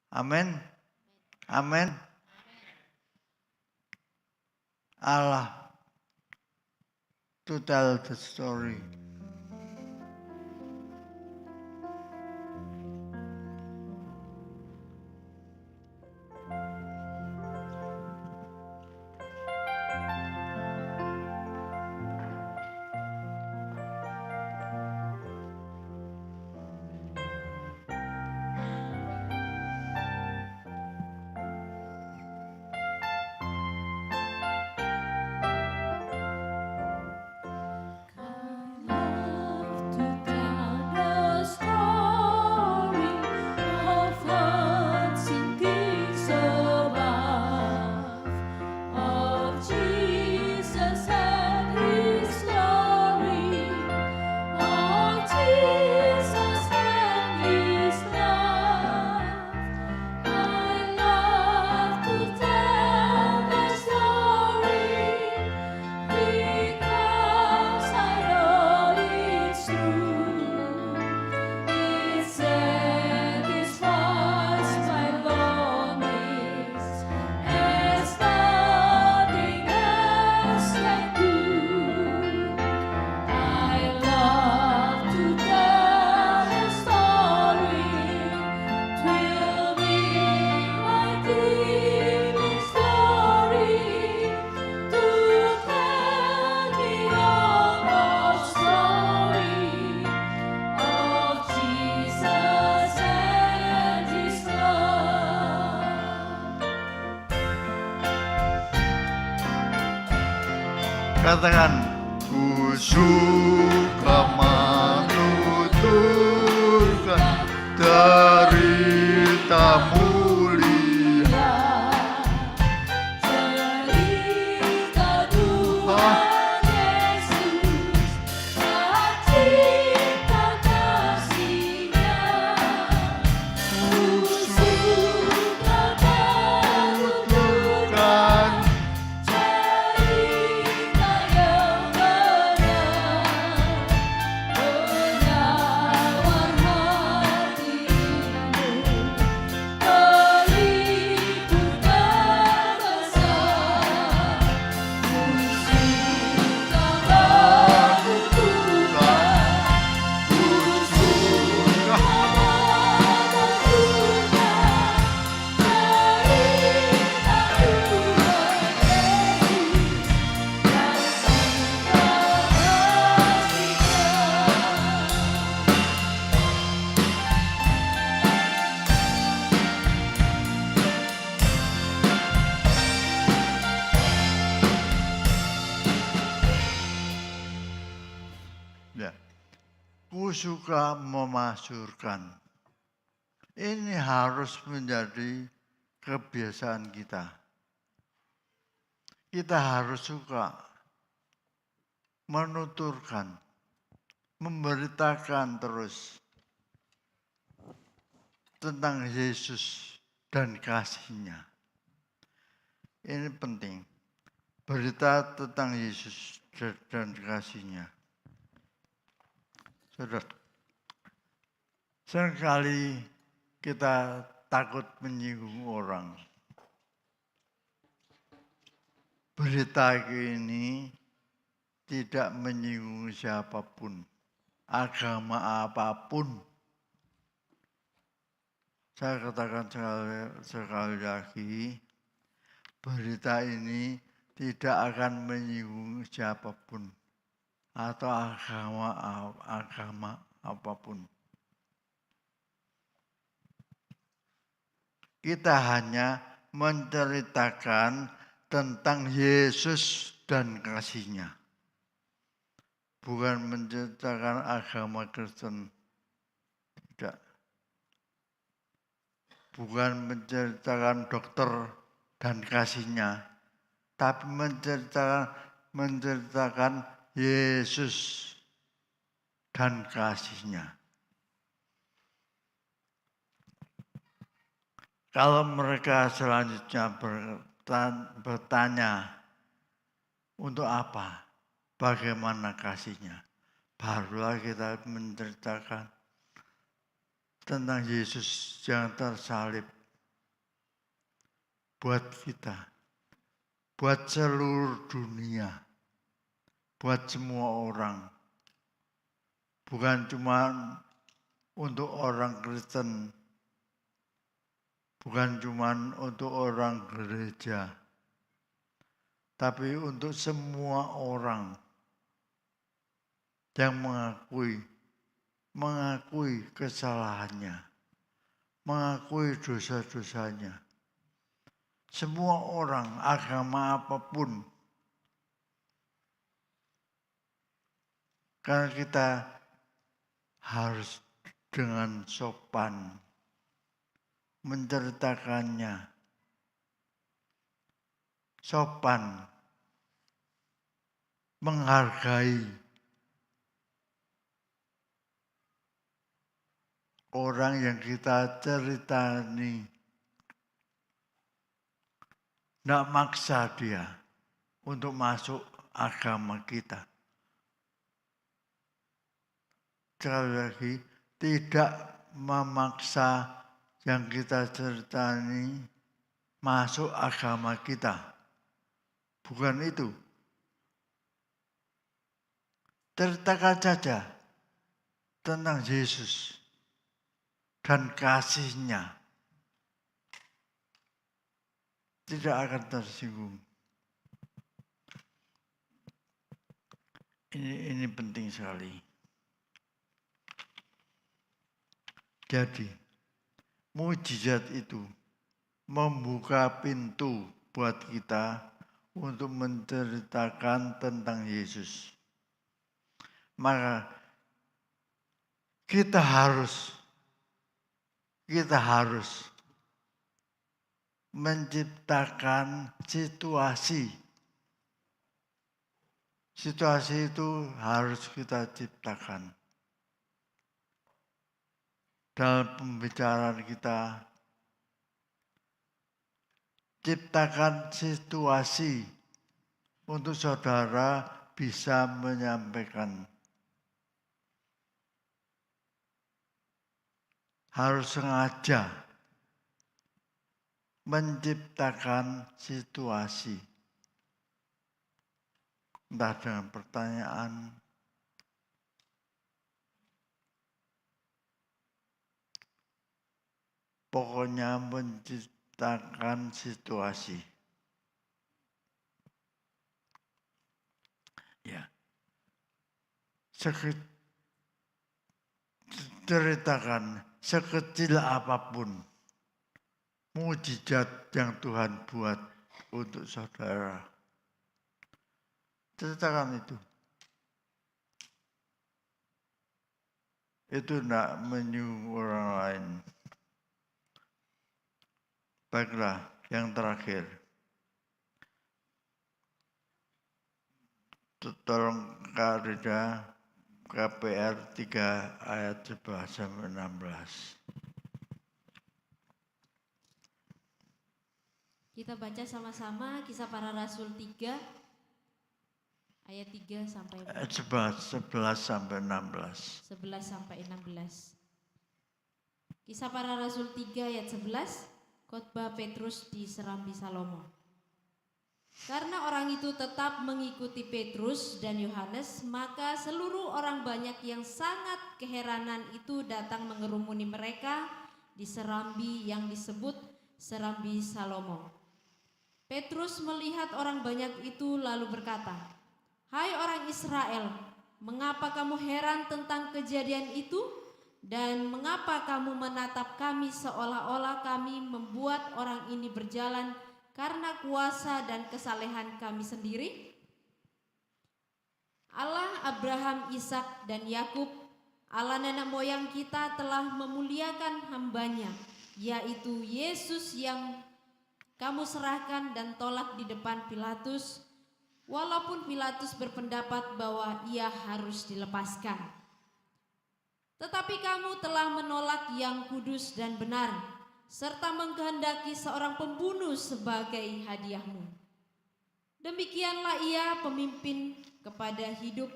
Amin. Amin. Allah to tell the story. katakan, ku suka menuturkan derita mulia. Cerita Tuhan Yesus saat cinta kasih-Nya. Ku suka menuturkan cerita yang benar, penawar hatimu, pelipur berkesan. Ku suka menuturkan, ku suka Ya. Ku suka memasyurkan. Ini harus menjadi kebiasaan kita. Kita harus suka menuturkan, memberitakan terus tentang Yesus dan kasih-Nya. Ini penting. Berita tentang Yesus dan kasih-Nya. Saudara, seringkali kita takut menyinggung orang. Berita ini tidak menyinggung siapapun, agama apapun. Saya katakan sekali lagi, berita ini tidak akan menyinggung siapapun atau agama apapun. Kita hanya menceritakan tentang Yesus dan kasih-Nya. Bukan menceritakan agama Kristen. Tidak. Bukan menceritakan dokter dan kasih-Nya. Tapi menceritakan Yesus dan kasih-Nya. Kalau mereka selanjutnya bertanya, untuk apa? Bagaimana kasih-Nya? Barulah kita menceritakan tentang Yesus yang tersalib buat kita, buat seluruh dunia, buat semua orang. Bukan cuma untuk orang Kristen, bukan cuma untuk orang gereja, tapi untuk semua orang yang mengakui kesalahannya, mengakui dosa-dosanya. Semua orang, agama apapun. Karena kita harus dengan sopan menceritakannya. Sopan, menghargai orang yang kita ceritani. Tidak maksa dia untuk masuk agama kita. Sekali lagi, tidak memaksa yang kita ceritani masuk agama kita. Bukan itu. Ceritakan saja tentang Yesus dan kasih-Nya. Tidak akan tersinggung. Ini penting sekali. Jadi, mujizat itu membuka pintu buat kita untuk menceritakan tentang Yesus. Maka kita harus menciptakan situasi. Situasi itu harus kita ciptakan. Dalam pembicaraan kita, ciptakan situasi untuk saudara bisa menyampaikan. Harus sengaja menciptakan situasi. Entah dengan pertanyaan, pokoknya menciptakan situasi. Ya. Ceritakan sekecil apapun mukjizat yang Tuhan buat untuk saudara. Ceritakan itu. Itu tidak menyuruh orang lain. Baiklah, yang terakhir. Tolong Kak Rida, KPR 3 ayat 11-16. Kita baca sama-sama Kisah Para Rasul 3 ayat 3 sampai 11-16. 11 sampai 16. Kisah Para Rasul 3 ayat 11, khotbah Petrus di Serambi Salomo. Karena orang itu tetap mengikuti Petrus dan Yohanes, maka seluruh orang banyak yang sangat keheranan itu datang mengerumuni mereka di serambi yang disebut Serambi Salomo. Petrus melihat orang banyak itu lalu berkata, "Hai orang Israel, mengapa kamu heran tentang kejadian itu? Dan mengapa kamu menatap kami seolah-olah kami membuat orang ini berjalan karena kuasa dan kesalehan kami sendiri? Allah Abraham, Ishak dan Yakub, Allah nenek moyang kita telah memuliakan hambanya, yaitu Yesus yang kamu serahkan dan tolak di depan Pilatus, walaupun Pilatus berpendapat bahwa ia harus dilepaskan. Tetapi kamu telah menolak yang kudus dan benar, serta mengkehendaki seorang pembunuh sebagai hadiahmu. Demikianlah ia pemimpin kepada hidup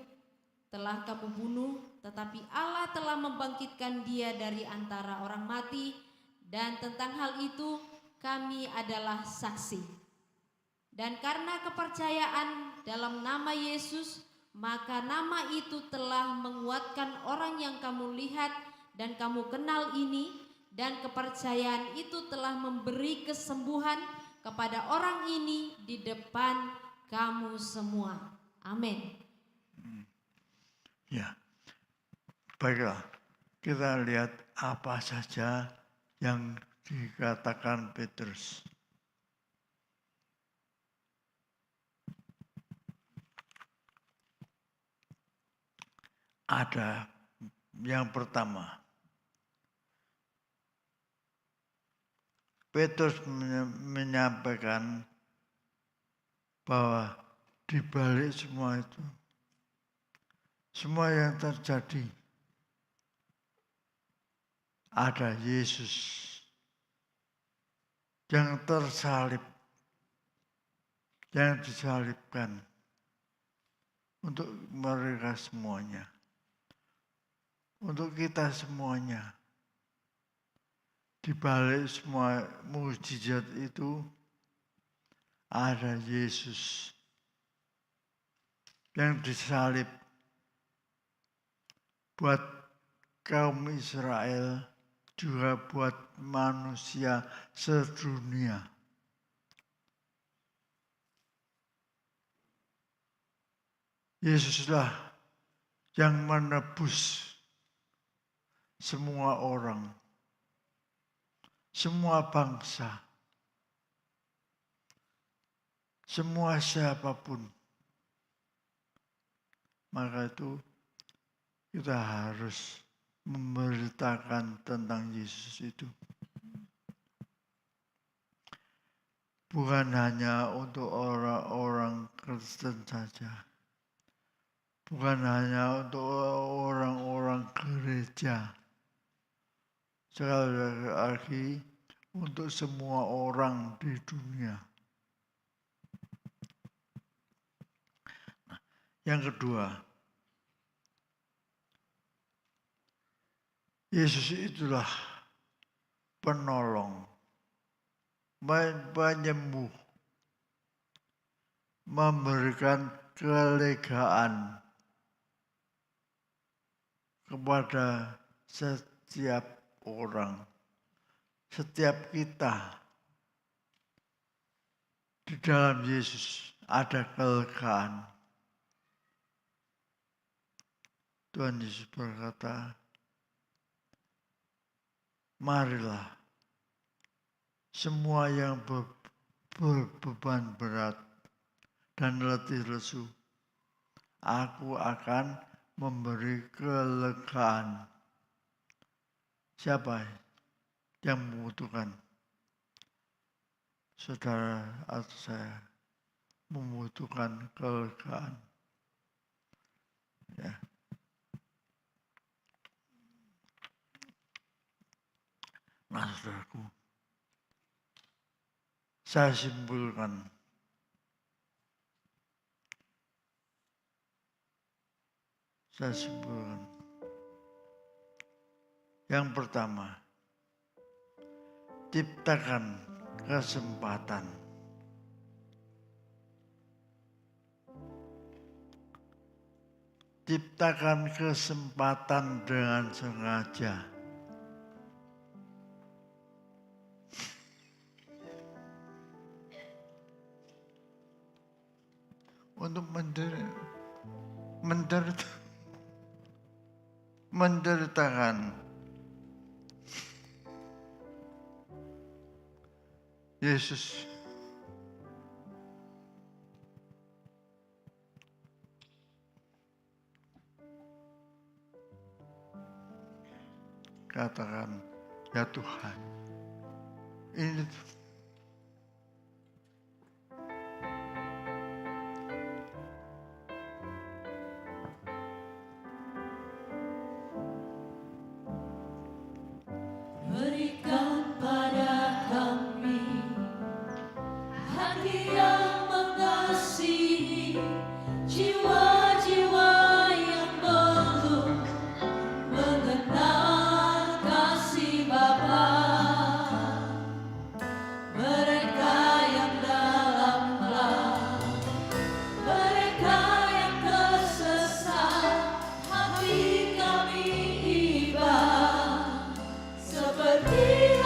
telah kamu bunuh, tetapi Allah telah membangkitkan dia dari antara orang mati, dan tentang hal itu kami adalah saksi. Dan karena kepercayaan dalam nama Yesus, maka nama itu telah menguatkan orang yang kamu lihat dan kamu kenal ini, dan kepercayaan itu telah memberi kesembuhan kepada orang ini di depan kamu semua. Amin. Ya, baiklah, kita lihat apa saja yang dikatakan Petrus. Ada yang pertama, Petrus menyampaikan bahwa di balik semua itu, semua yang terjadi, ada Yesus yang tersalib, yang disalibkan untuk mereka semuanya, untuk kita semuanya. Di balik semua mukjizat itu ada Yesus yang disalib buat kaum Israel, juga buat manusia sedunia. Yesuslah yang menebus semua orang, semua bangsa. semua siapapun. Maka itu kita harus memberitakan tentang Yesus itu. Bukan hanya untuk orang-orang Kristen saja. Bukan hanya untuk orang-orang gereja. Sekali lagi untuk semua orang di dunia. Yang kedua, Yesus itulah penolong, penyembuh, memberikan kelegaan kepada setiap orang, setiap kita. Di dalam Yesus ada kelegaan. Tuhan Yesus berkata, marilah semua yang berbeban berat dan letih lesu, aku akan memberi kelegaan. Siapa yang membutuhkan? Saudara atau saya membutuhkan kelegaan. Ya. Nah, saudaraku, saya simpulkan. Yang pertama, ciptakan kesempatan. Ciptakan kesempatan dengan sengaja. Untuk menderitakan Yesus. Katakan, ya Tuhan, ini Berikan pada kami hati yang mengasihi, jiwa-jiwa yang belum mengenal kasih Bapa. Mereka yang dalam gelap, mereka yang tersesat, hati kami iba seperti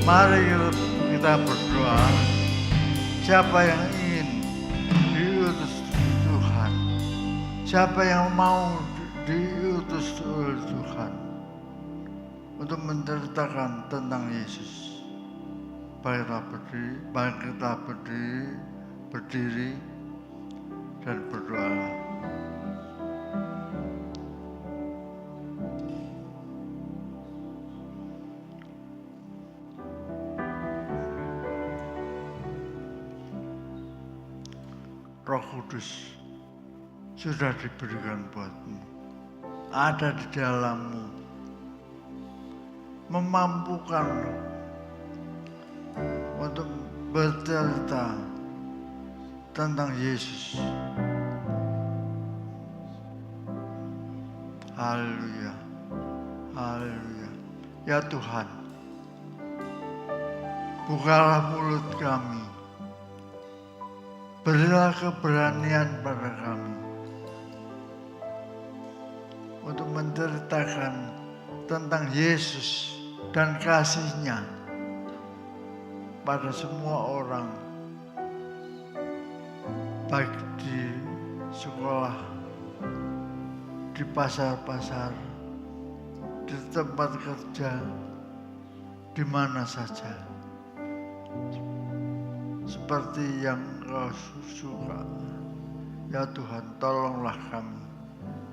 Mari kita berdoa. Siapa yang ingin diutus Tuhan? Siapa yang mau diutus oleh Tuhan untuk menceritakan tentang Yesus? Mari kita berdiri dan berdoa. Roh Kudus sudah diberikan buatmu, ada di dalammu, memampukan untuk bercerita tentang Yesus. Haleluya, haleluya. Ya Tuhan, bukalah mulut kami, berilah keberanian pada kami untuk menceritakan tentang Yesus dan kasih-Nya pada semua orang, baik di sekolah, di pasar-pasar, di tempat kerja, di mana saja. Seperti yang Kau suka. Ya Tuhan, tolonglah kami.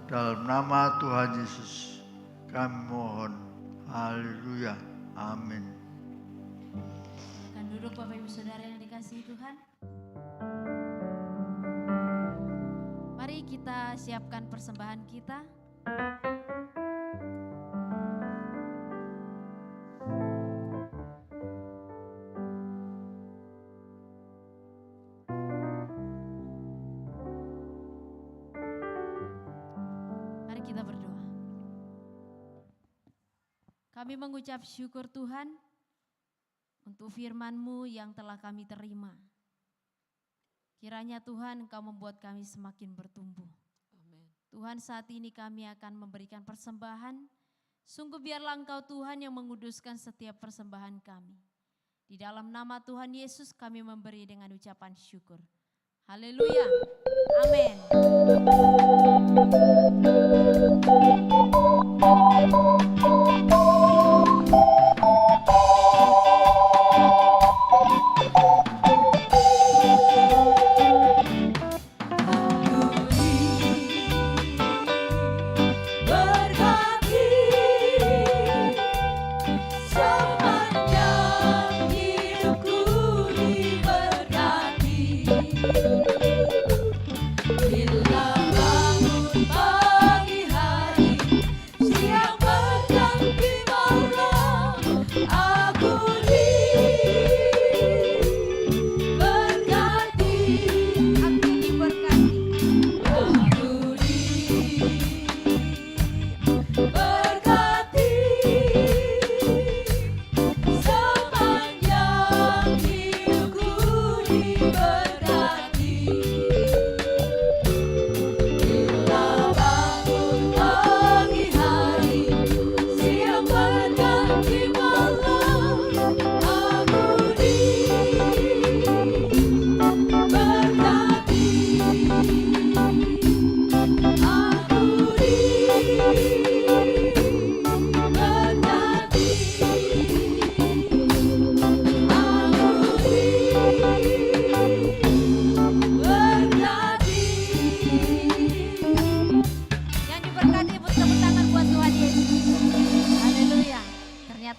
Dalam nama Tuhan Yesus kami mohon. Haleluya. Amin. Akan duduk Bapak Ibu Saudara yang dikasihi Tuhan. Mari kita siapkan persembahan kita. Kita berdoa. Kami mengucap syukur Tuhan untuk firman-Mu yang telah kami terima. Kiranya Tuhan Engkau membuat kami semakin bertumbuh. Amin. Tuhan, saat ini kami akan memberikan persembahan. Sungguh biarlah Engkau Tuhan yang menguduskan setiap persembahan kami. Di dalam nama Tuhan Yesus kami memberi dengan ucapan syukur. Haleluya. Amin.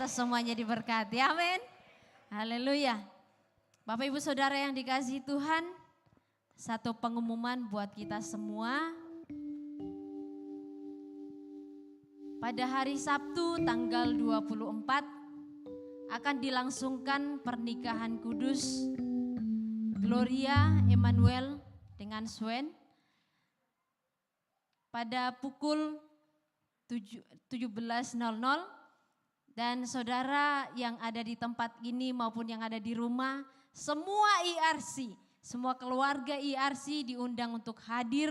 Semuanya diberkati, amin. Haleluya. Bapak Ibu Saudara yang dikasihi Tuhan, satu pengumuman buat kita semua. Pada hari Sabtu tanggal 24 akan dilangsungkan pernikahan kudus Gloria Emmanuel dengan Swen pada pukul 17.00. Dan saudara yang ada di tempat ini maupun yang ada di rumah, semua IRC, semua keluarga IRC diundang untuk hadir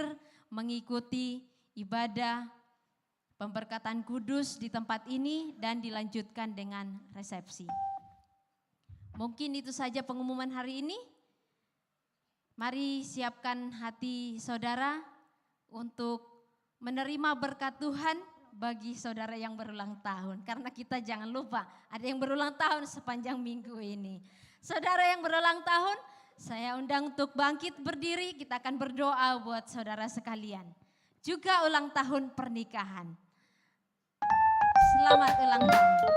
mengikuti ibadah pemberkatan kudus di tempat ini dan dilanjutkan dengan resepsi. Mungkin itu saja pengumuman hari ini. Mari siapkan hati saudara untuk menerima berkat Tuhan bagi saudara yang berulang tahun. Karena kita jangan lupa ada yang berulang tahun sepanjang minggu ini. Saudara yang berulang tahun, saya undang untuk bangkit berdiri, kita akan berdoa buat saudara sekalian. Juga ulang tahun pernikahan. Selamat ulang tahun.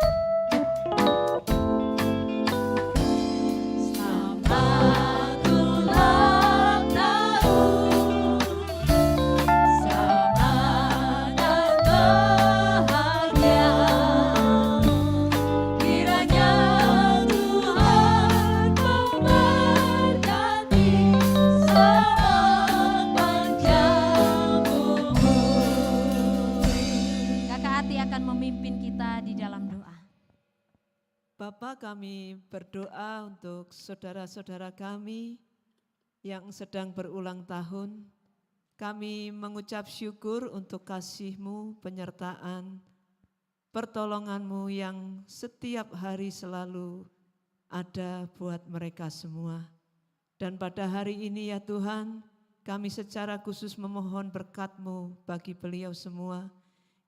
Selamat ulang tahun, selamat dan bahagia. Kiranya Tuhan memberkati sepanjang umur. Kakak Ati akan memimpin kita di dalam doa. Bapa, kami berdoa untuk saudara-saudara kami yang sedang berulang tahun. Kami mengucap syukur untuk kasih-Mu, penyertaan, pertolongan-Mu yang setiap hari selalu ada buat mereka semua. Dan pada hari ini ya Tuhan, kami secara khusus memohon berkat-Mu bagi beliau semua.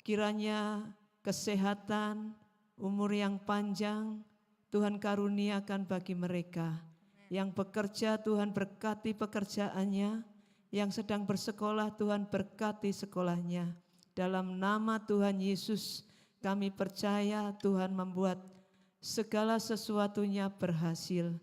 Kiranya kesehatan, umur yang panjang, Tuhan karuniakan bagi mereka. Yang bekerja, Tuhan berkati pekerjaannya. Yang sedang bersekolah, Tuhan berkati sekolahnya. Dalam nama Tuhan Yesus, kami percaya Tuhan membuat segala sesuatunya berhasil.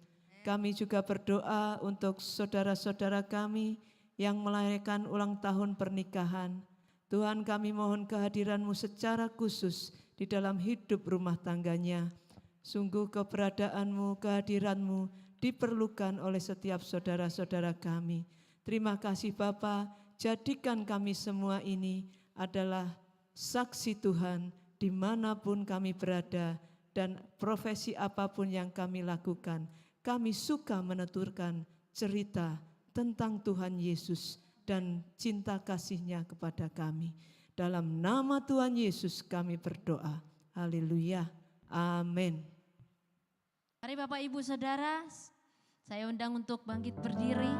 Kami juga berdoa untuk saudara-saudara kami yang merayakan ulang tahun pernikahan. Tuhan, kami mohon kehadiran-Mu secara khusus di dalam hidup rumah tangganya. Sungguh keberadaan-Mu, kehadiran-Mu diperlukan oleh setiap saudara-saudara kami. Terima kasih Bapa, jadikan kami semua ini adalah saksi Tuhan dimanapun kami berada dan profesi apapun yang kami lakukan. Kami suka menuturkan cerita tentang Tuhan Yesus dan cinta kasih-Nya kepada kami. Dalam nama Tuhan Yesus kami berdoa. Haleluya. Amin. Mari Bapak Ibu Saudara, saya undang untuk bangkit berdiri.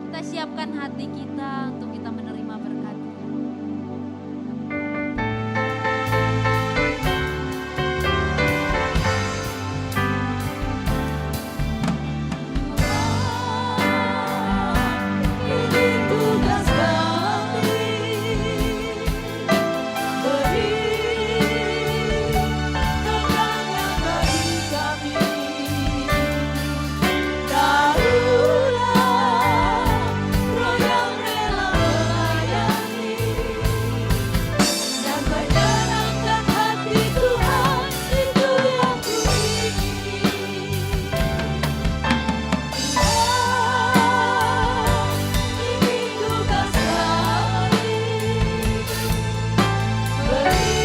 Kita siapkan hati kita untuk kita menerima berkat Tuhan. Ini tugas kami, beri keterangan bagi kami. Taruhlah roh yang rela melayani dan menyenangkan hati Tuhan, itu yang kuingini. Ini tugas kami, beri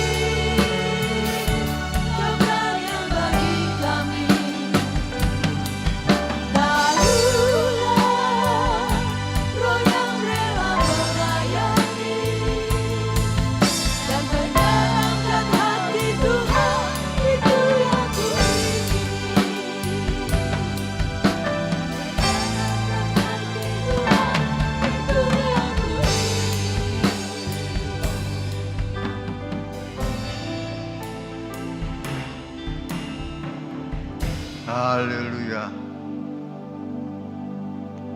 keberanian bagi kami. Taruhlah roh yang rela melayani dan menyenangkan hati Tuhan, itu yang kuingini. Haleluya.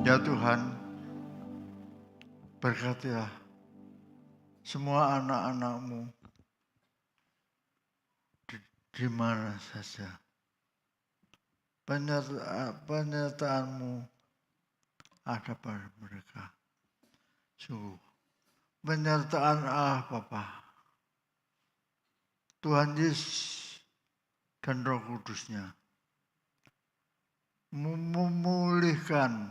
Ya Tuhan, berkatilah semua anak-anak-Mu di mana saja. Penyertaan-Mu ada pada mereka. Sungguh, penyertaan Allah Bapa, Tuhan Yesus dan Roh Kudus-Nya memulihkan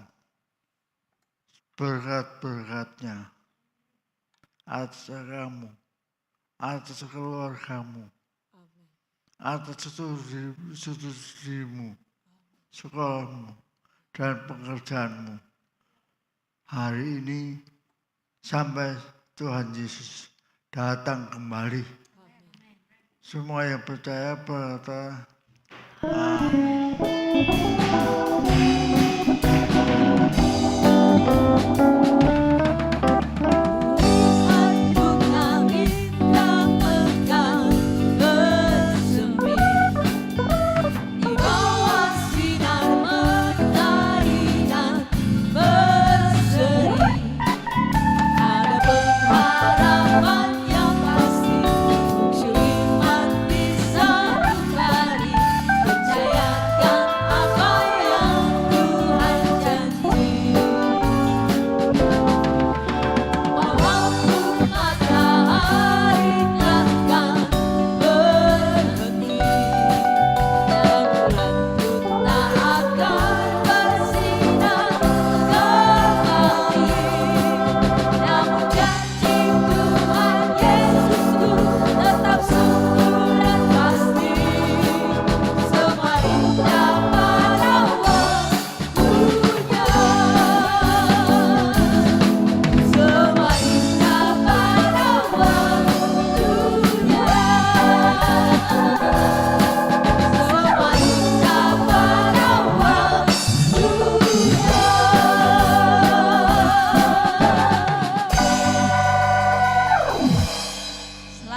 berkat-berkat-Nya atas kamu, atas keluargamu, atas studimu, sekolahmu, dan pekerjaanmu. Hari ini sampai Tuhan Yesus datang kembali. Semua yang percaya berkata, Amin.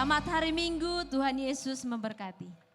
Selamat hari Minggu, Tuhan Yesus memberkati.